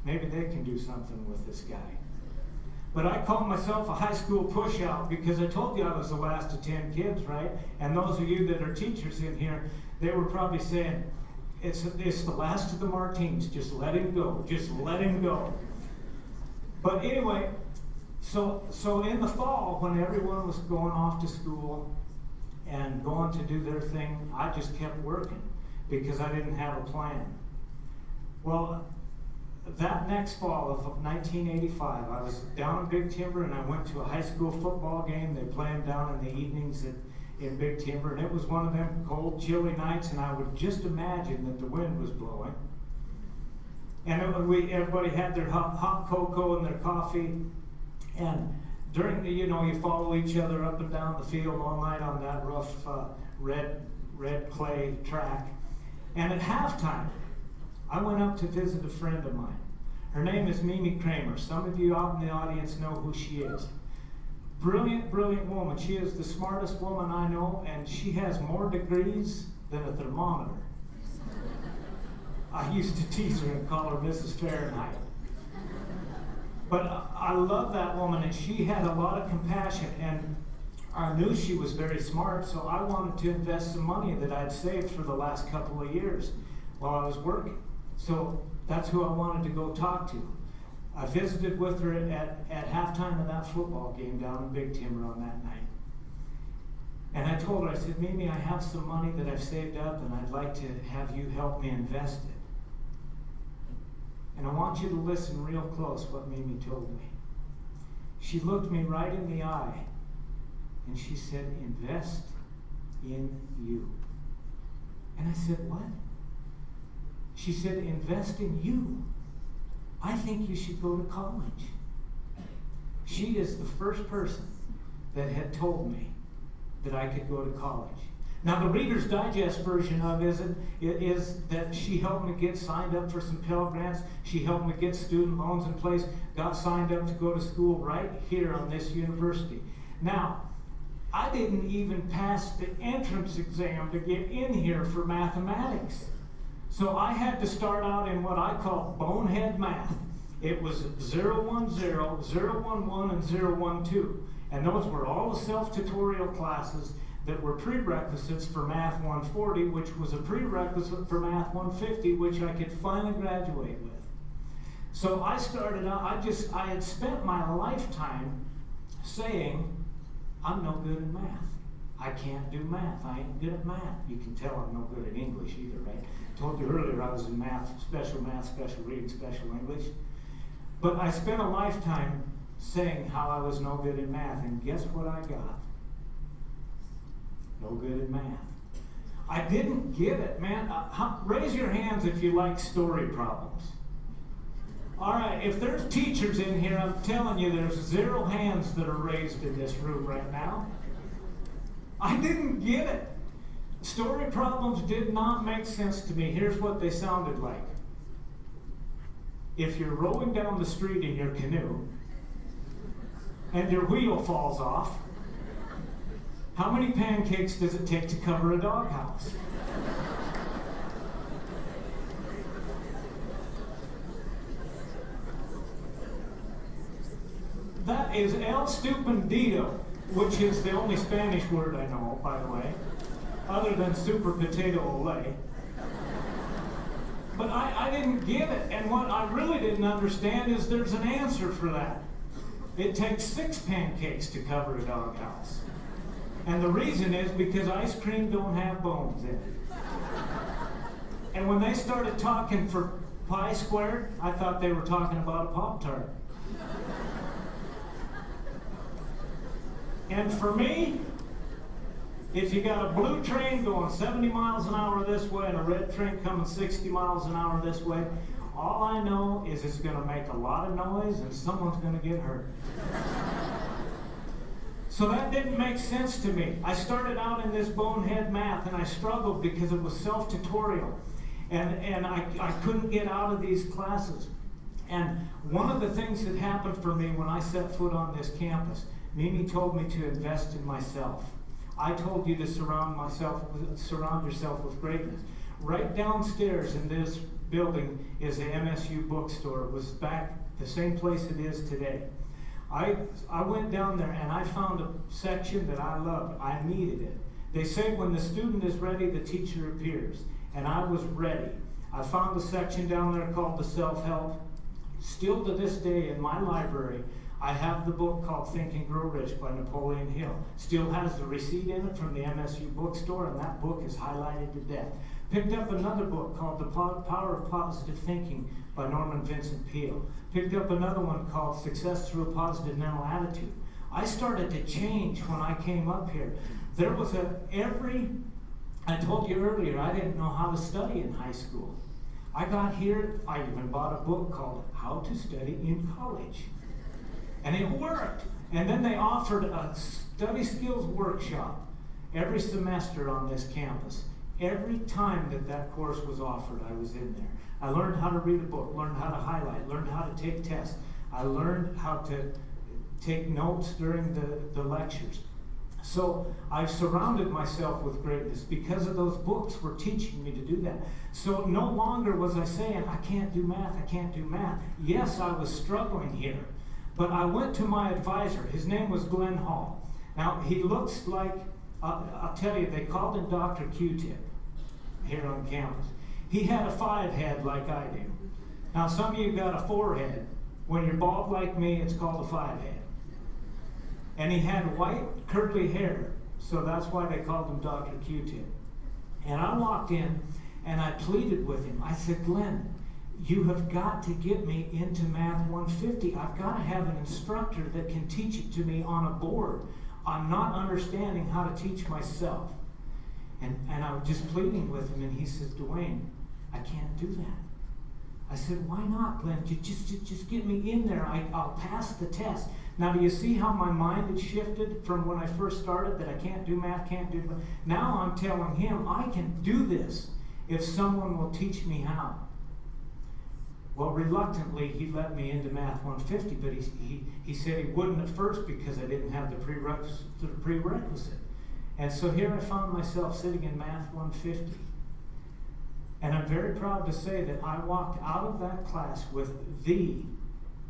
maybe they can do something with this guy. But I called myself a high school push-out because I told you I was the last of 10 kids, right? And those of you that are teachers in here, they were probably saying, it's the last of the Martins, just let him go, just let him go. But anyway, so in the fall, when everyone was going off to school and going to do their thing, I just kept working because I didn't have a plan. Well, that next fall of 1985, I was down in Big Timber and I went to a high school football game. They played down in the evenings in Big Timber, and it was one of them cold, chilly nights, and I would just imagine that the wind was blowing. And everybody had their hot cocoa and their coffee, and during the, you follow each other up and down the field all night on that rough red clay track. And at halftime, I went up to visit a friend of mine. Her name is Mimi Kramer. Some of you out in the audience know who she is. Brilliant, brilliant woman. She is the smartest woman I know, and she has more degrees than a thermometer. I used to tease her and call her Mrs. Fahrenheit. But I love that woman, and she had a lot of compassion, and I knew she was very smart, so I wanted to invest some money that I'd saved for the last couple of years while I was working. So that's who I wanted to go talk to. I visited with her at halftime of that football game down in Big Timber on that night. And I told her, I said, Mimi, I have some money that I've saved up, and I'd like to have you help me invest it. And I want you to listen real close what Mimi told me. She looked me right in the eye, and she said, invest in you. And I said, what? She said, invest in you. I think you should go to college. She is the first person that had told me that I could go to college. Now, the Reader's Digest version of it is that she helped me get signed up for some Pell Grants. She helped me get student loans in place, got signed up to go to school right here on this university. Now, I didn't even pass the entrance exam to get in here for mathematics. So I had to start out in what I call bonehead math. It was 010, 011, and 012. And those were all the self-tutorial classes that were prerequisites for Math 140, which was a prerequisite for Math 150, which I could finally graduate with. So I started out, I had spent my lifetime saying, I'm no good in math. I can't do math. I ain't good at math. You can tell I'm no good at English either, right? I told you earlier I was in math, special reading, special English. But I spent a lifetime saying how I was no good in math, and guess what I got? No good in math. I didn't get it, man. Raise your hands if you like story problems. All right, if there's teachers in here, I'm telling you, there's 0 hands that are raised in this room right now. I didn't get it. Story problems did not make sense to me. Here's what they sounded like. If you're rowing down the street in your canoe and your wheel falls off, how many pancakes does it take to cover a doghouse? That is el stupendido, which is the only Spanish word I know, by the way, other than super potato ole. But I didn't get it, and what I really didn't understand is there's an answer for that. It takes 6 pancakes to cover a doghouse. And the reason is because ice cream don't have bones in it. And when they started talking for pi squared, I thought they were talking about a Pop-Tart. And for me, if you got a blue train going 70 miles an hour this way and a red train coming 60 miles an hour this way, all I know is it's going to make a lot of noise and someone's going to get hurt. So that didn't make sense to me. I started out in this bonehead math and I struggled because it was self-tutorial. And I couldn't get out of these classes. And one of the things that happened for me when I set foot on this campus, Mimi told me to invest in myself. I told you to surround yourself with greatness. Right downstairs in this building is the MSU bookstore. It was back the same place it is today. I went down there and I found a section that I loved. I needed it. They say when the student is ready, the teacher appears. And I was ready. I found a section down there called the Self-Help. Still to this day in my library, I have the book called Think and Grow Rich by Napoleon Hill. Still has the receipt in it from the MSU bookstore, and that book is highlighted to death. Picked up another book called The Power of Positive Thinking by Norman Vincent Peale. Picked up another one called Success Through a Positive Mental Attitude. I started to change when I came up here. There was I told you earlier, I didn't know how to study in high school. I got here, I even bought a book called How to Study in College. And it worked. And then they offered a study skills workshop every semester on this campus. Every time that course was offered, I was in there. I learned how to read a book, learned how to highlight, learned how to take tests. I learned how to take notes during the lectures. So I've surrounded myself with greatness because of those books were teaching me to do that. So no longer was I saying, I can't do math, I can't do math. Yes, I was struggling here. But I went to my advisor. His name was Glenn Hall. Now, he looks like, I'll tell you, they called him Dr. Q-Tip here on campus. He had a 5 head like I do. Now, some of you got a 4 head. When you're bald like me, it's called a 5 head. And he had white, curly hair, so that's why they called him Dr. Q-Tip. And I walked in, and I pleaded with him. I said, Glenn, you have got to get me into Math 150. I've got to have an instructor that can teach it to me on a board. I'm not understanding how to teach myself. And I was just pleading with him, and he says, Duane, I can't do that. I said, why not, Glenn? Just get me in there. I'll pass the test. Now, do you see how my mind had shifted from when I first started, that I can't do math, can't do math? Now I'm telling him I can do this if someone will teach me how. Well, reluctantly, he let me into Math 150, but he said he wouldn't at first because I didn't have the prerequisite. And so here I found myself sitting in Math 150. And I'm very proud to say that I walked out of that class with the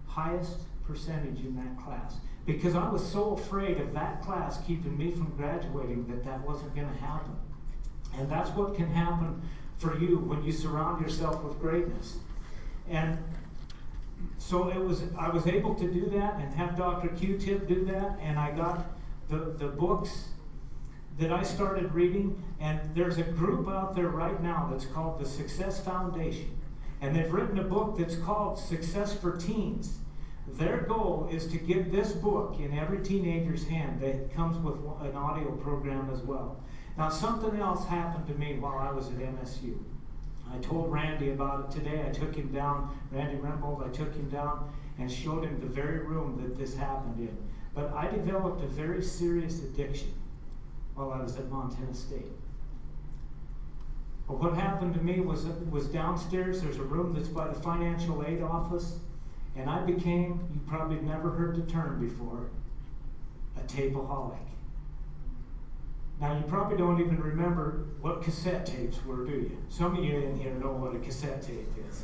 highest percentage in that class, because I was so afraid of that class keeping me from graduating that wasn't going to happen. And that's what can happen for you when you surround yourself with greatness. And so I was able to do that and have Dr. Q-Tip do that, and I got the books that I started reading, and there's a group out there right now that's called the Success Foundation, and they've written a book that's called Success for Teens. Their goal is to get this book in every teenager's hand that comes with an audio program as well. Now, something else happened to me while I was at MSU. I told Randy about it today. I took him down, Randy Rembold, I took him down and showed him the very room that this happened in. But I developed a very serious addiction while I was at Montana State. But what happened to me was downstairs, there's a room that's by the financial aid office, and I became, you probably have never heard the term before, a tapeaholic. Now, you probably don't even remember what cassette tapes were, do you? Some of you in here know what a cassette tape is.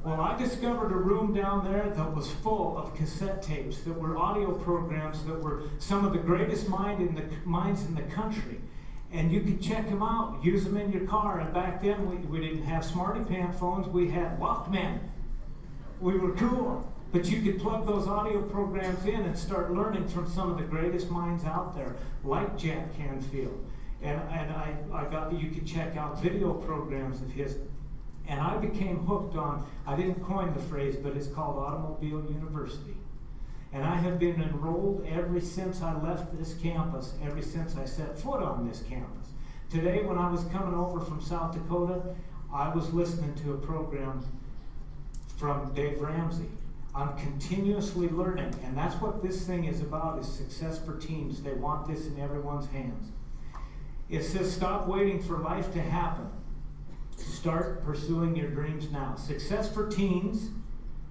Well, I discovered a room down there that was full of cassette tapes that were audio programs that were some of the greatest minds in the country. And you could check them out, use them in your car. And back then, we didn't have smarty pants phones, we had Walkman. We were cool. But you could plug those audio programs in and start learning from some of the greatest minds out there, like Jack Canfield. And you could check out video programs of his. And I became hooked on, I didn't coin the phrase, but it's called Automobile University. And I have been enrolled ever since I left this campus, ever since I set foot on this campus. Today, when I was coming over from South Dakota, I was listening to a program from Dave Ramsey. I'm continuously learning, and that's what this thing is about, is success for teens. They want this in everyone's hands. It says, stop waiting for life to happen. Start pursuing your dreams now. Success for Teens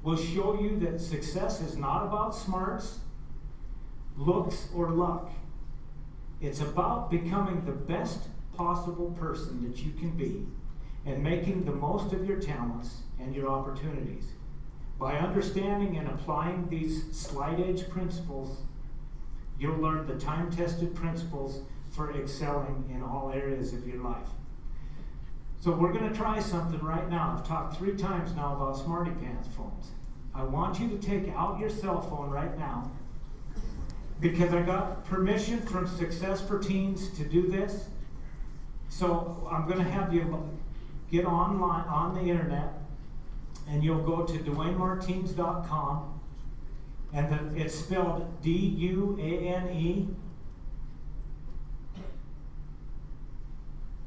will show you that success is not about smarts, looks, or luck. It's about becoming the best possible person that you can be and making the most of your talents and your opportunities. By understanding and applying these slide edge principles, you'll learn the time-tested principles for excelling in all areas of your life. So we're going to try something right now. I've talked 3 times now about smarty pants phones. I want you to take out your cell phone right now, because I got permission from Success for Teens to do this. So I'm going to have you get online on the internet, and you'll go to DuaneMartinz.com, and it's spelled D-U-A-N-E.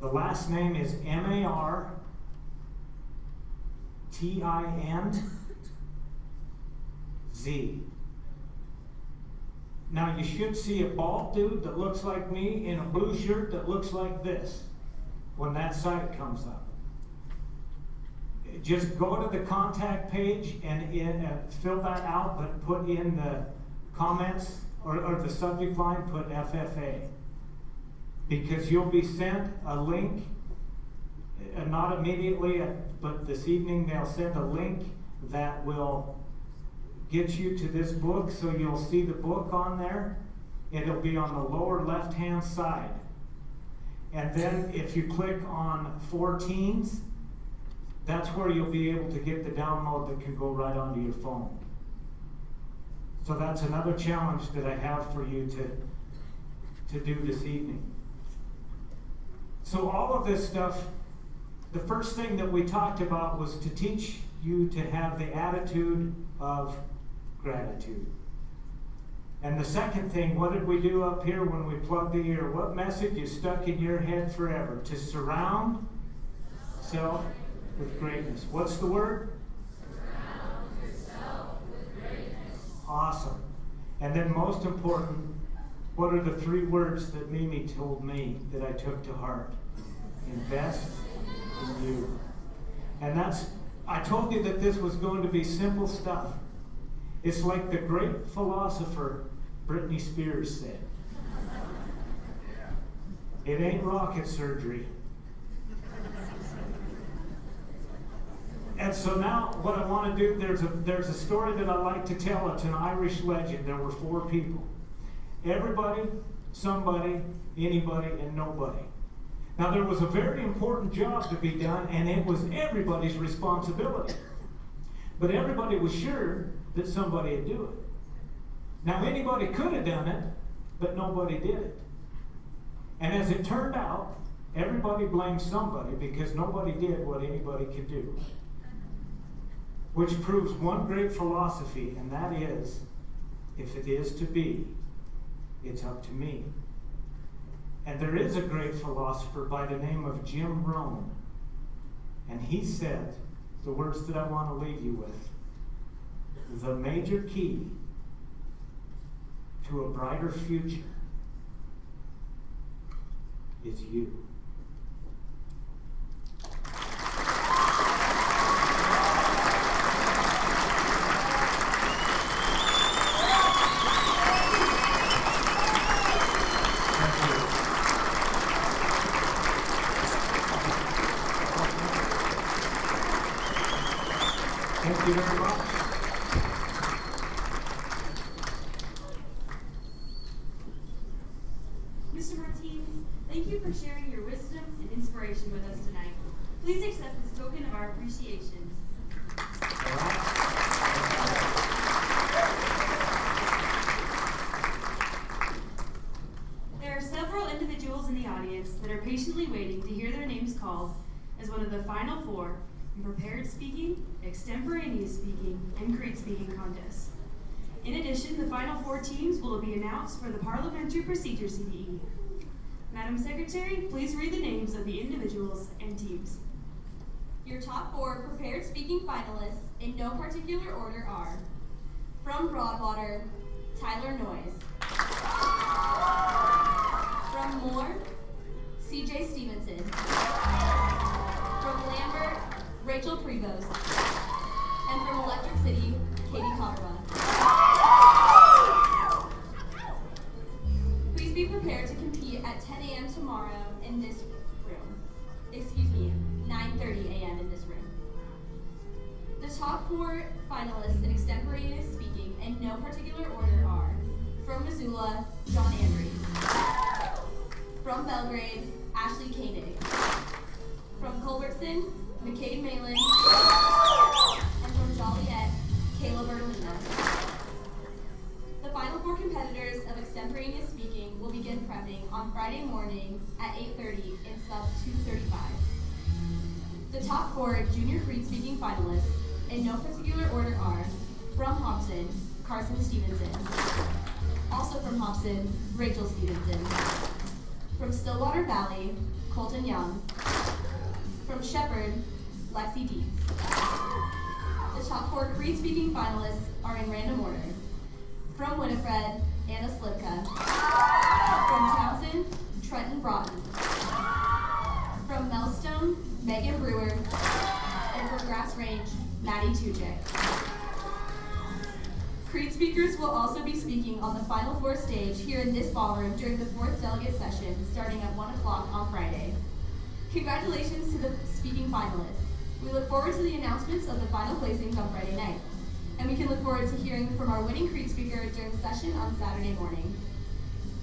The last name is M-A-R-T-I-N-Z. Now you should see a bald dude that looks like me in a blue shirt that looks like this when that site comes up. Just go to the contact page and fill that out, but put in the comments or the subject line, put FFA. Because you'll be sent a link, not immediately, but this evening they'll send a link that will get you to this book, so you'll see the book on there. It'll be on the lower left-hand side. And then if you click on For Teens, that's where you'll be able to get the download that can go right onto your phone. So that's another challenge that I have for you to do this evening. So all of this stuff, the first thing that we talked about was to teach you to have the attitude of gratitude. And the second thing, what did we do up here when we plugged the ear? What message is stuck in your head forever? To surround yourself with greatness. What's the word? Surround yourself with greatness. Awesome. And then most important, what are the 3 words that Mimi told me that I took to heart? Invest in you. And I told you that this was going to be simple stuff. It's like the great philosopher Britney Spears said. It ain't rocket surgery. And so now what I want to do, there's a story that I like to tell. It's an Irish legend. There were 4 people. Everybody, somebody, anybody, and nobody. Now there was a very important job to be done, and it was everybody's responsibility. But everybody was sure that somebody would do it. Now anybody could have done it, but nobody did it. And as it turned out, everybody blamed somebody because nobody did what anybody could do. Which proves one great philosophy, and that is, if it is to be, it's up to me. And there is a great philosopher by the name of Jim Rohn. And he said the words that I want to leave you with. The major key to a brighter future is you. Thank you very much. Mr. Martinz, thank you for sharing your wisdom and inspiration with us tonight. Please accept this token of our appreciation. There are several individuals in the audience that are patiently waiting to hear their names called as one of the final four in prepared speaking, extemporaneous speaking, and creed speaking contests. In addition, the final four teams will be announced for the Parliamentary Procedure CDE. Madam Secretary, please read the names of the individuals and teams. Your top four prepared speaking finalists in no particular order are: from Broadwater, Tyler Noyes; from Moore, CJ Stevenson; from Lambert, Rachel Prevost; and from Electric City, Katie Cotterman. Please be prepared to compete at 10 a.m. tomorrow in this room. 9:30 a.m. in this room. The top four finalists in extemporaneous speaking in no particular order are: from Missoula, John Andrews; from Belgrade, Ashley Koenig; from Culbertson, McCade Malin; and from Joliet, Kayla Bertolina. The final four competitors of extemporaneous speaking will begin prepping on Friday morning at 8:30 in sub 235. The top four junior creed speaking finalists in no particular order are: from Hobson, Carson Stevenson; also from Hobson, Rachel Stevenson; from Stillwater Valley, Colton Young; from Shepherd, Lexi Dietz. The top four creed speaking finalists are in random order: from Winifred, Anna Slipka; from Townsend, Trenton Broughton; from Melstone, Megan Brewer; and from Grass Range, Maddie Tuchek. Creed speakers will also be speaking on the Final Four stage here in this ballroom during the fourth delegate session starting at 1 o'clock on Friday. Congratulations to the speaking finalists. We look forward to the announcements of the final placings on Friday night. And we can look forward to hearing from our winning creed speaker during the session on Saturday morning.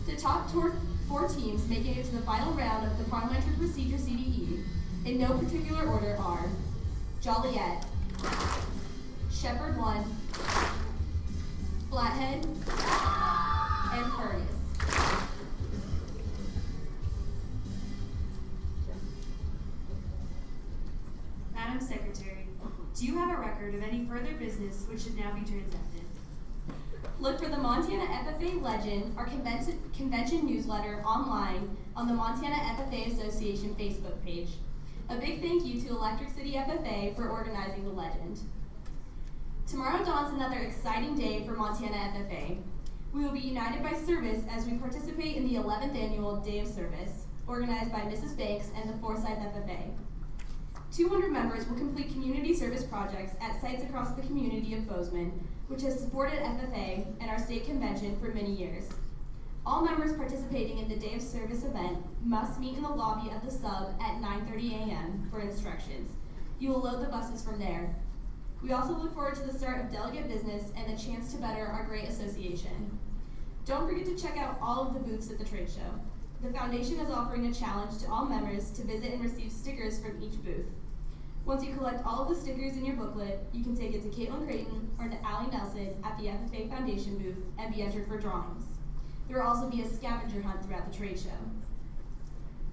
The top four teams making it to the final round of the Parliamentary Procedure CDE in no particular order are: Joliet, Shepherd 1, Flathead, and Fergus. Madam Secretary, do you have a record of any further business which should now be transacted? Look for the Montana FFA Legend, our convention newsletter, online on the Montana FFA Association Facebook page. A big thank you to Electric City FFA for organizing the Legend. Tomorrow dawns another exciting day for Montana FFA. We will be united by service as we participate in the 11th annual Day of Service, organized by Mrs. Banks and the Forsyth FFA. 200 members will complete community service projects at sites across the community of Bozeman, which has supported FFA and our state convention for many years. All members participating in the Day of Service event must meet in the lobby of the sub at 9:30 a.m. for instructions. You will load the buses from there. We also look forward to the start of delegate business and the chance to better our great association. Don't forget to check out all of the booths at the trade show. The foundation is offering a challenge to all members to visit and receive stickers from each booth. Once you collect all of the stickers in your booklet, you can take it to Caitlin Creighton or to Allie Nelson at the FFA Foundation booth and be entered for drawings. There will also be a scavenger hunt throughout the trade show.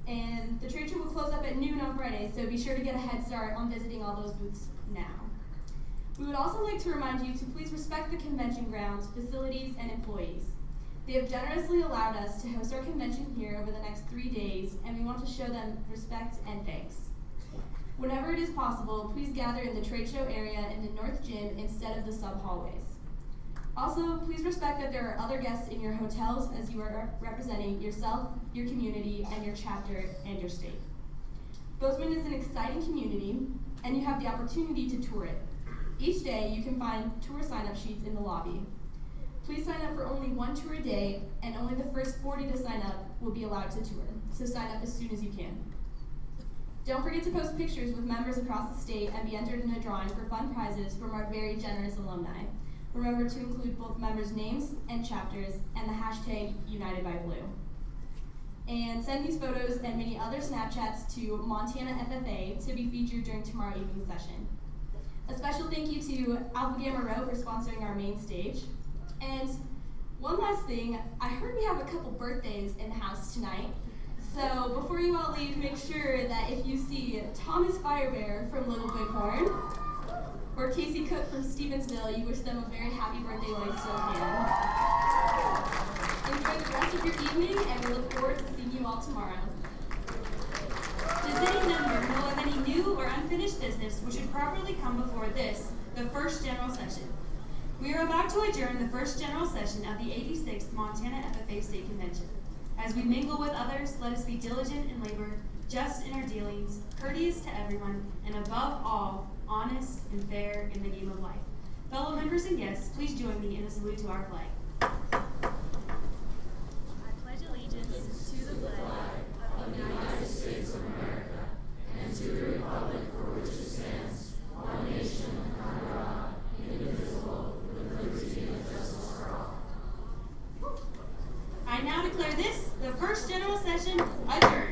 And the trade show will close up at noon on Friday, so be sure to get a head start on visiting all those booths now. We would also like to remind you to please respect the convention grounds, facilities, and employees. They have generously allowed us to host our convention here over the next 3 days, and we want to show them respect and thanks. Whenever it is possible, please gather in the trade show area in the North Gym instead of the sub hallways. Also, please respect that there are other guests in your hotels as you are representing yourself, your community, and your chapter and your state. Bozeman is an exciting community, and you have the opportunity to tour it. Each day, you can find tour sign-up sheets in the lobby. Please sign up for only 1 tour a day, and only the first 40 to sign up will be allowed to tour, so sign up as soon as you can. Don't forget to post pictures with members across the state and be entered in a drawing for fun prizes from our very generous alumni. Remember to include both members' names and chapters and the hashtag United by Blue. And send these photos and many other Snapchats to Montana FFA to be featured during tomorrow evening's session. A special thank you to Alpha Gamma Rho for sponsoring our main stage. And one last thing, I heard we have a couple birthdays in the house tonight. So before you all leave, make sure that if you see Thomas Firebear from Little Bighorn or Casey Cook from Stevensville, you wish them a very happy birthday while you still can. Enjoy the rest of your evening, and we look forward to seeing you all tomorrow. Does any member know of any new or unfinished business which should properly come before this, the first general session? We are about to adjourn the first general session of the 86th Montana FFA State Convention. As we mingle with others, let us be diligent in labor, just in our dealings, courteous to everyone, and above all, honest and fair in the game of life. Fellow members and guests, please join me in a salute to our flag. I pledge allegiance to the flag of the United States of America and to the republic for which it stands, one nation, under God, indivisible, with liberty and justice for all. I now declare this, the first general session, adjourned.